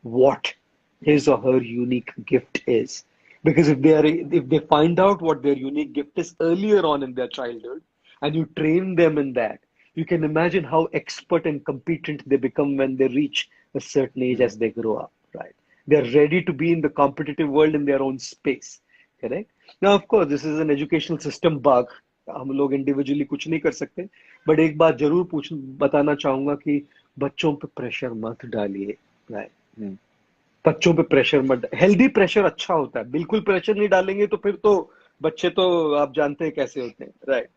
what his or her unique gift is. Because if they find out what their unique gift is earlier on in their childhood, and you train them in that, you can imagine how expert and competent they become when they reach a certain age as they grow up, right? They're ready to be in the competitive world in their own space, correct? Now, of course, this is an educational system bug, हम लोग individually कुछ नहीं कर सकते, but एक बात जरूर पूछ बताना चाहूंगा कि बच्चों पे प्रेशर मत डालिए। राइट, हम्म, बच्चों पे प्रेशर मत, हेल्दी प्रेशर अच्छा होता है, बिल्कुल प्रेशर नहीं डालेंगे तो फिर तो बच्चे तो आप जानते हैं कैसे होते हैं। Right,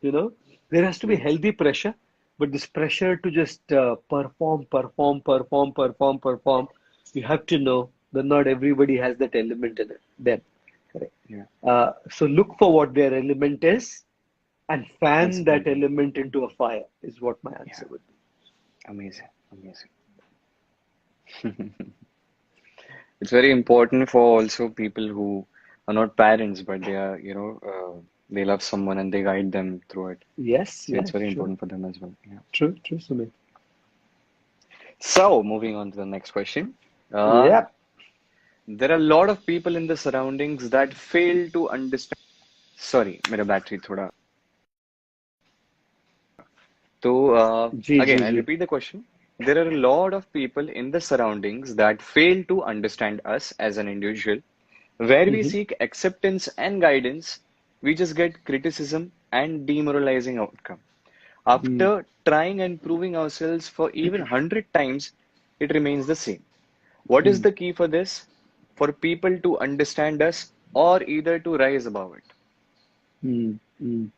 you know, there has to be hmm, healthy pressure, but this pressure to just perform, you have to know that not everybody has that element in it them. Correct. yeah, So look for what their element is and and fan spread that them. element into a fire is what my Yeah, answer would be. amazing, amazing. It's very important for also people who are not parents, but they are, they love someone and they guide them through it. Yes, So it's yes, very true, important for them as well. Yeah. true, Sumit. So moving on to the next question. Uh, Yeah. there are a lot of people in the surroundings that fail to understand. Sorry, मेरा battery थोड़ा. So जी again, जी I'll जी. repeat the question. There are a lot of people in the surroundings that fail to understand us as an individual. Where we Mhm. seek acceptance and guidance, we just get criticism and demoralizing outcome. Mm. After trying and proving ourselves for even 100 times, it remains the same. What is Mm. the key for this? For people to understand us or either to rise above it. Mm. Mm.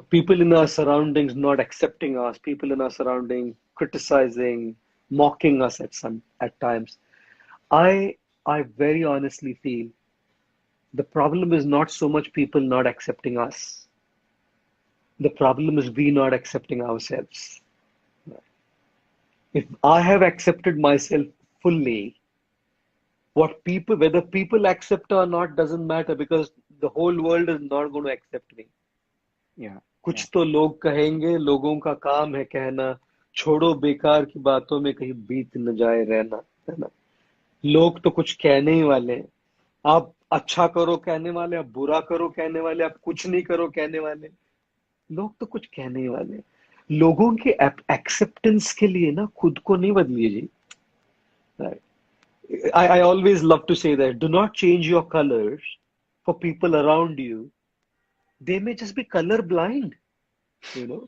People in our surroundings not accepting us, people in our surrounding criticizing, mocking us at times. I I very honestly feel the problem is not so much people not accepting us. The problem is we not accepting ourselves. If I have accepted myself fully, what people, whether people accept or not, doesn't matter because the whole world is not going to accept me. Yeah, yeah, कुछ तो लोग कहेंगे, लोगों का काम है कहना, छोड़ो बेकार की बातों में कहीं बीत न जाए रहना, है ना। लोग तो कुछ कहने ही वाले हैं। आप अच्छा करो कहने वाले, आप बुरा करो कहने वाले, आप कुछ नहीं करो कहने वाले, लोग तो कुछ कहने ही वाले हैं। लोगों के एक्सेप्टेंस के लिए ना खुद को नहीं बदलिए जी। I always love to say that do not change your colors for people around you. They may just be color blind, you know.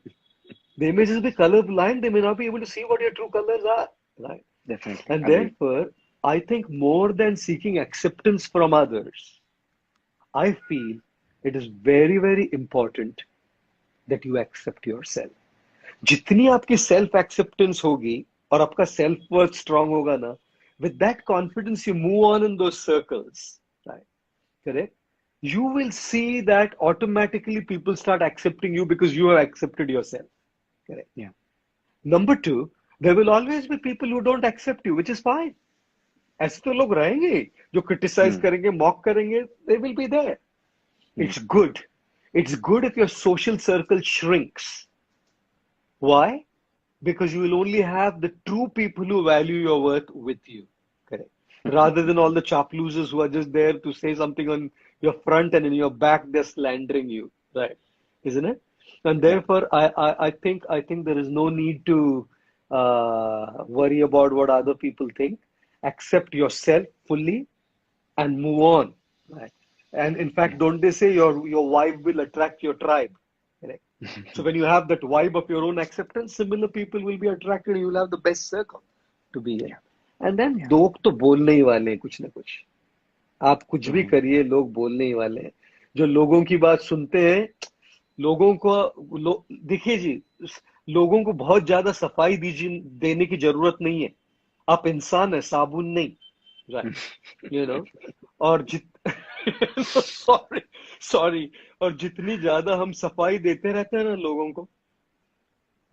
They may just be color blind. They may not be able to see what your true colors are, right? definitely. And Agreed. therefore, I think more than seeking acceptance from others, I feel it is very, very important that you accept yourself. जितनी आपकी self acceptance होगी और आपका self worth strong होगा ना, with that confidence you move on in those circles, right? Correct? You will see that automatically people start accepting you because you have accepted yourself. Correct? Yeah. Number two, there will always be people who don't accept you, which is fine. ऐसे तो लोग रहेंगे जो criticise Hmm. करेंगे, mock करेंगे, they will be there. Hmm. It's good. It's good if your social circle shrinks. Why? Because you will only have the true people who value your worth with you. Correct. Rather than all the chaplosers who are just there to say something on your front and in your back they're slandering you. Right. Isn't it? And Yeah. therefore I think there is no need to worry about what other people think. Accept yourself fully and move on. Right. And in fact, Yeah. don't they say your vibe will attract your tribe? Correct. So when you have that vibe of your own acceptance, similar people will be attracted. You will have the best circle to be in. Yeah. And then Yeah. लोग तो बोलने ही वाले हैं कुछ ना कुछ। आप कुछ भी Hmm. करिए, लोग बोलने ही वाले हैं। जो लोगों की बात सुनते हैं, लोगों को देखिए जी, लोगों को बहुत ज्यादा सफाई दीजिए देने की जरूरत नहीं है। आप इंसान है, साबुन नहीं। Right, you know. और सॉरी सॉरी, और जितनी ज्यादा हम सफाई देते रहते हैं ना लोगों को,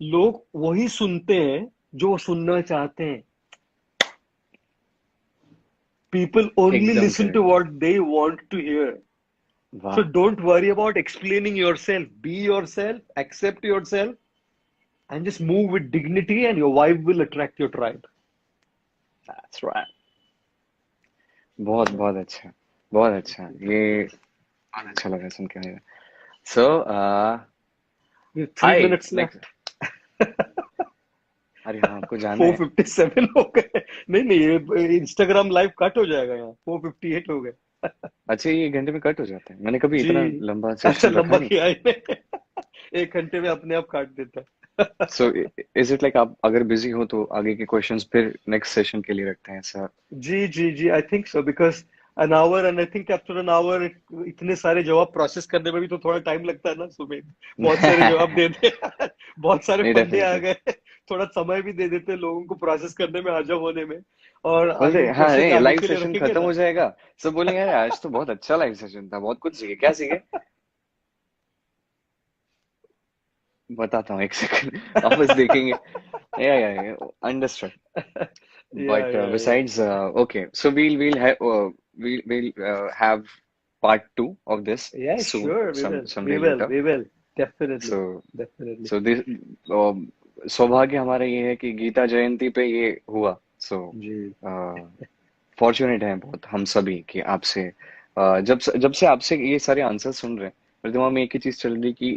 लोग वही सुनते हैं जो सुनना चाहते हैं। People only एकदम listen to correct. what they want to hear. So Wow. don't worry about explaining yourself. Be yourself, accept yourself, and just move with dignity, and your vibe will attract your tribe. That's right. बहुत बहुत अच्छा. बहुत अच्छा. ये बहुत अच्छा लगा सुन के मुझे. So, We have 3 minutes hi. Next. left. अरे हाँ, आपको जाना है. 457 हो गए। नहीं नहीं, ये इंस्टाग्राम लाइव कट हो जाएगा यहाँ। 458 हो गए। अच्छा, ये 1 घंटे में कट हो जाता है? मैंने कभी जी। इतना लंबा अच्छा, सेशन रखा लंबा नहीं। किया है इसने। 1 घंटे में अपने आप काट देता सो है। इज इट लाइक आप अगर बिजी हो तो आगे के क्वेश्चंस फिर नेक्स्ट सेशन के लिए रखते हैं ऐसा? जी जी जी, I think so, because an hour, and I think after an hour इतने सारे जवाब प्रोसेस करने में भी तो थोड़ा टाइम लगता है ना सुमेध। बहुत सारे जवाब दे दे। बहुत सारे नहीं, फंडे आ डेफिनेटली। गए। थोड़ा समय भी दे देते हैं लोगों को प्रोसेस करने में, हजम होने में। और बोलते आगे हाँ, क्वेश्चन नहीं आगे लाइव के लिए सेशन रखेंगे खत्म ना। हो जाएगा, सब बोलेंगे यार आज तो बहुत अच्छा लाइव सेशन था, बहुत कुछ सीखे। क्या सीखे? बताता हूँ, 1 सेकंड। वापस देखेंगे। या अंडरस्टूड। या But या या besides, okay, so we'll have part 2 of this या soon, sure, we will, someday later. We will, definitely, So definitely. so this सौभाग्य हमारा ये है कि गीता जयंती पे ये हुआ। So जी। फॉर्चुनेट हैं बहुत हम सभी कि आपसे जब से आपसे ये सारे आंसर सुन रहे हैं, मेरे दिमाग में एक ही चीज चल रही कि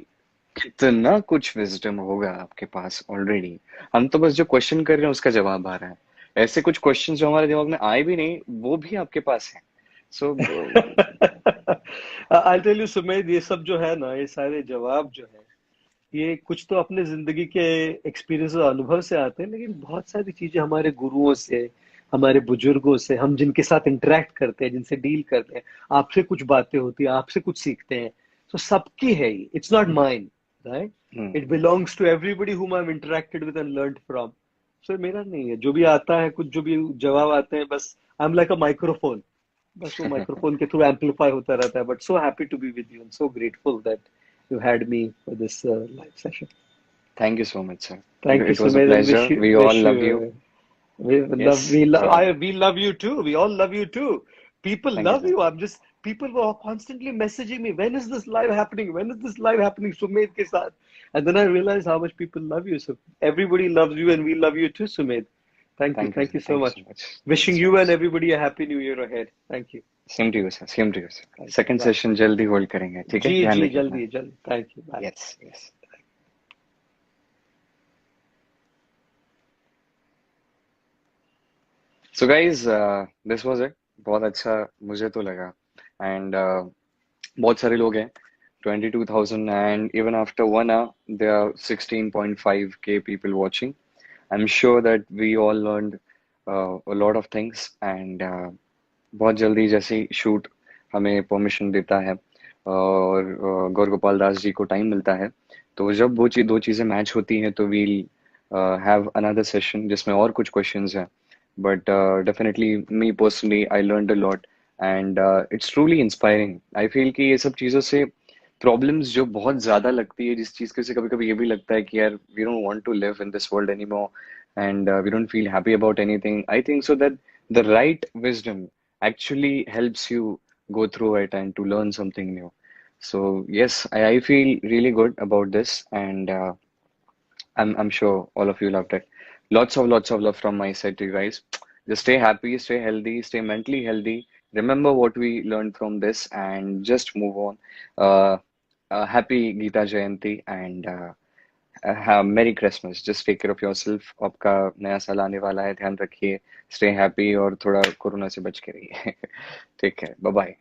कितना कुछ विजडम होगा आपके पास ऑलरेडी। हम तो बस जो क्वेश्चन कर रहे हैं उसका जवाब आ रहा है। ऐसे कुछ क्वेश्चन जो हमारे दिमाग में आए भी नहीं वो भी आपके पास है। सो आई टेल यू सुमेध, ये सब जो है ना, ये सारे जवाब जो है, ये कुछ तो अपने जिंदगी के एक्सपीरियंस और अनुभव से आते हैं, लेकिन बहुत सारी चीजें हमारे गुरुओं से, हमारे बुजुर्गों से, हम जिनके साथ इंटरेक्ट करते हैं, जिनसे डील करते हैं, आपसे कुछ बातें होती है, आपसे कुछ सीखते हैं। तो सबकी है ये, it's not mine, right? It belongs to everybody whom I am interacted with and learned from. So मेरा नहीं है, जो भी आता है, कुछ जो भी जवाब आते हैं, बस I am like a microphone. बस वो माइक्रोफोन के थ्रू एम्पलीफाई होता रहता है। But so happy to be with you, and so grateful that you had me for this live session. Thank you so much sir, Thank you, it was a Sumedh, and pleasure, we all wish love you. you. We yes, love, we love you too. We all love you too. People thank you love sir. you. People were constantly messaging me. When is this live happening? When is this live happening? Sumedh ke saath. And then I realized how much people love you. So everybody loves you, and we love you too, Sumedh. Thank you. Thank you Thank sir, you so thank you much. So much, thank you Wishing so you and much. everybody a happy new year ahead. Thank you. Same to you sir, same to you sir. Thank you. Second Bye. Session जल्दी hold करेंगे, ठीक है? जी ध्यान जी, रखिए अपना। जल्दी जल्दी। Thank you. Bye. Yes yes. So guys, this was it. बहुत अच्छा मुझे तो लगा। एंड बहुत सारे लोग हैं, 22,000, and even after 1 hour there are 16.5K people watching. I'm sure that we all learned a lot of things, and बहुत जल्दी जैसे ही शूट हमें परमिशन देता है और गौर गोपाल दास जी को टाइम मिलता है, तो जब वो दो चीज़ें मैच होती हैं तो वील हैव अनदर सेशन जिसमें और कुछ क्वेश्चंस हैं। But definitely me personally I learned a lot, and it's truly inspiring. I feel कि ये सब चीज़ों से प्रॉब्लम्स जो बहुत ज़्यादा लगती है, जिस चीज़ के से कभी कभी ये भी लगता है कि यार we don't want to live in this world any more, and we don't feel happy about anything. I think so that the right wisdom actually helps you go through it and to learn something new. So yes, I feel really good about this, and I'm sure all of you loved it. Lots of love from my side to you guys. Just stay happy, stay healthy, stay mentally healthy. Remember what we learned from this, and just move on. Uh, Happy Gita Jayanti, and हाँ, merry Christmas. Just take care of yourself. आपका नया साल आने वाला है, ध्यान रखिए, stay happy और थोड़ा कोरोना से बच के रहिए। Take care, bye bye.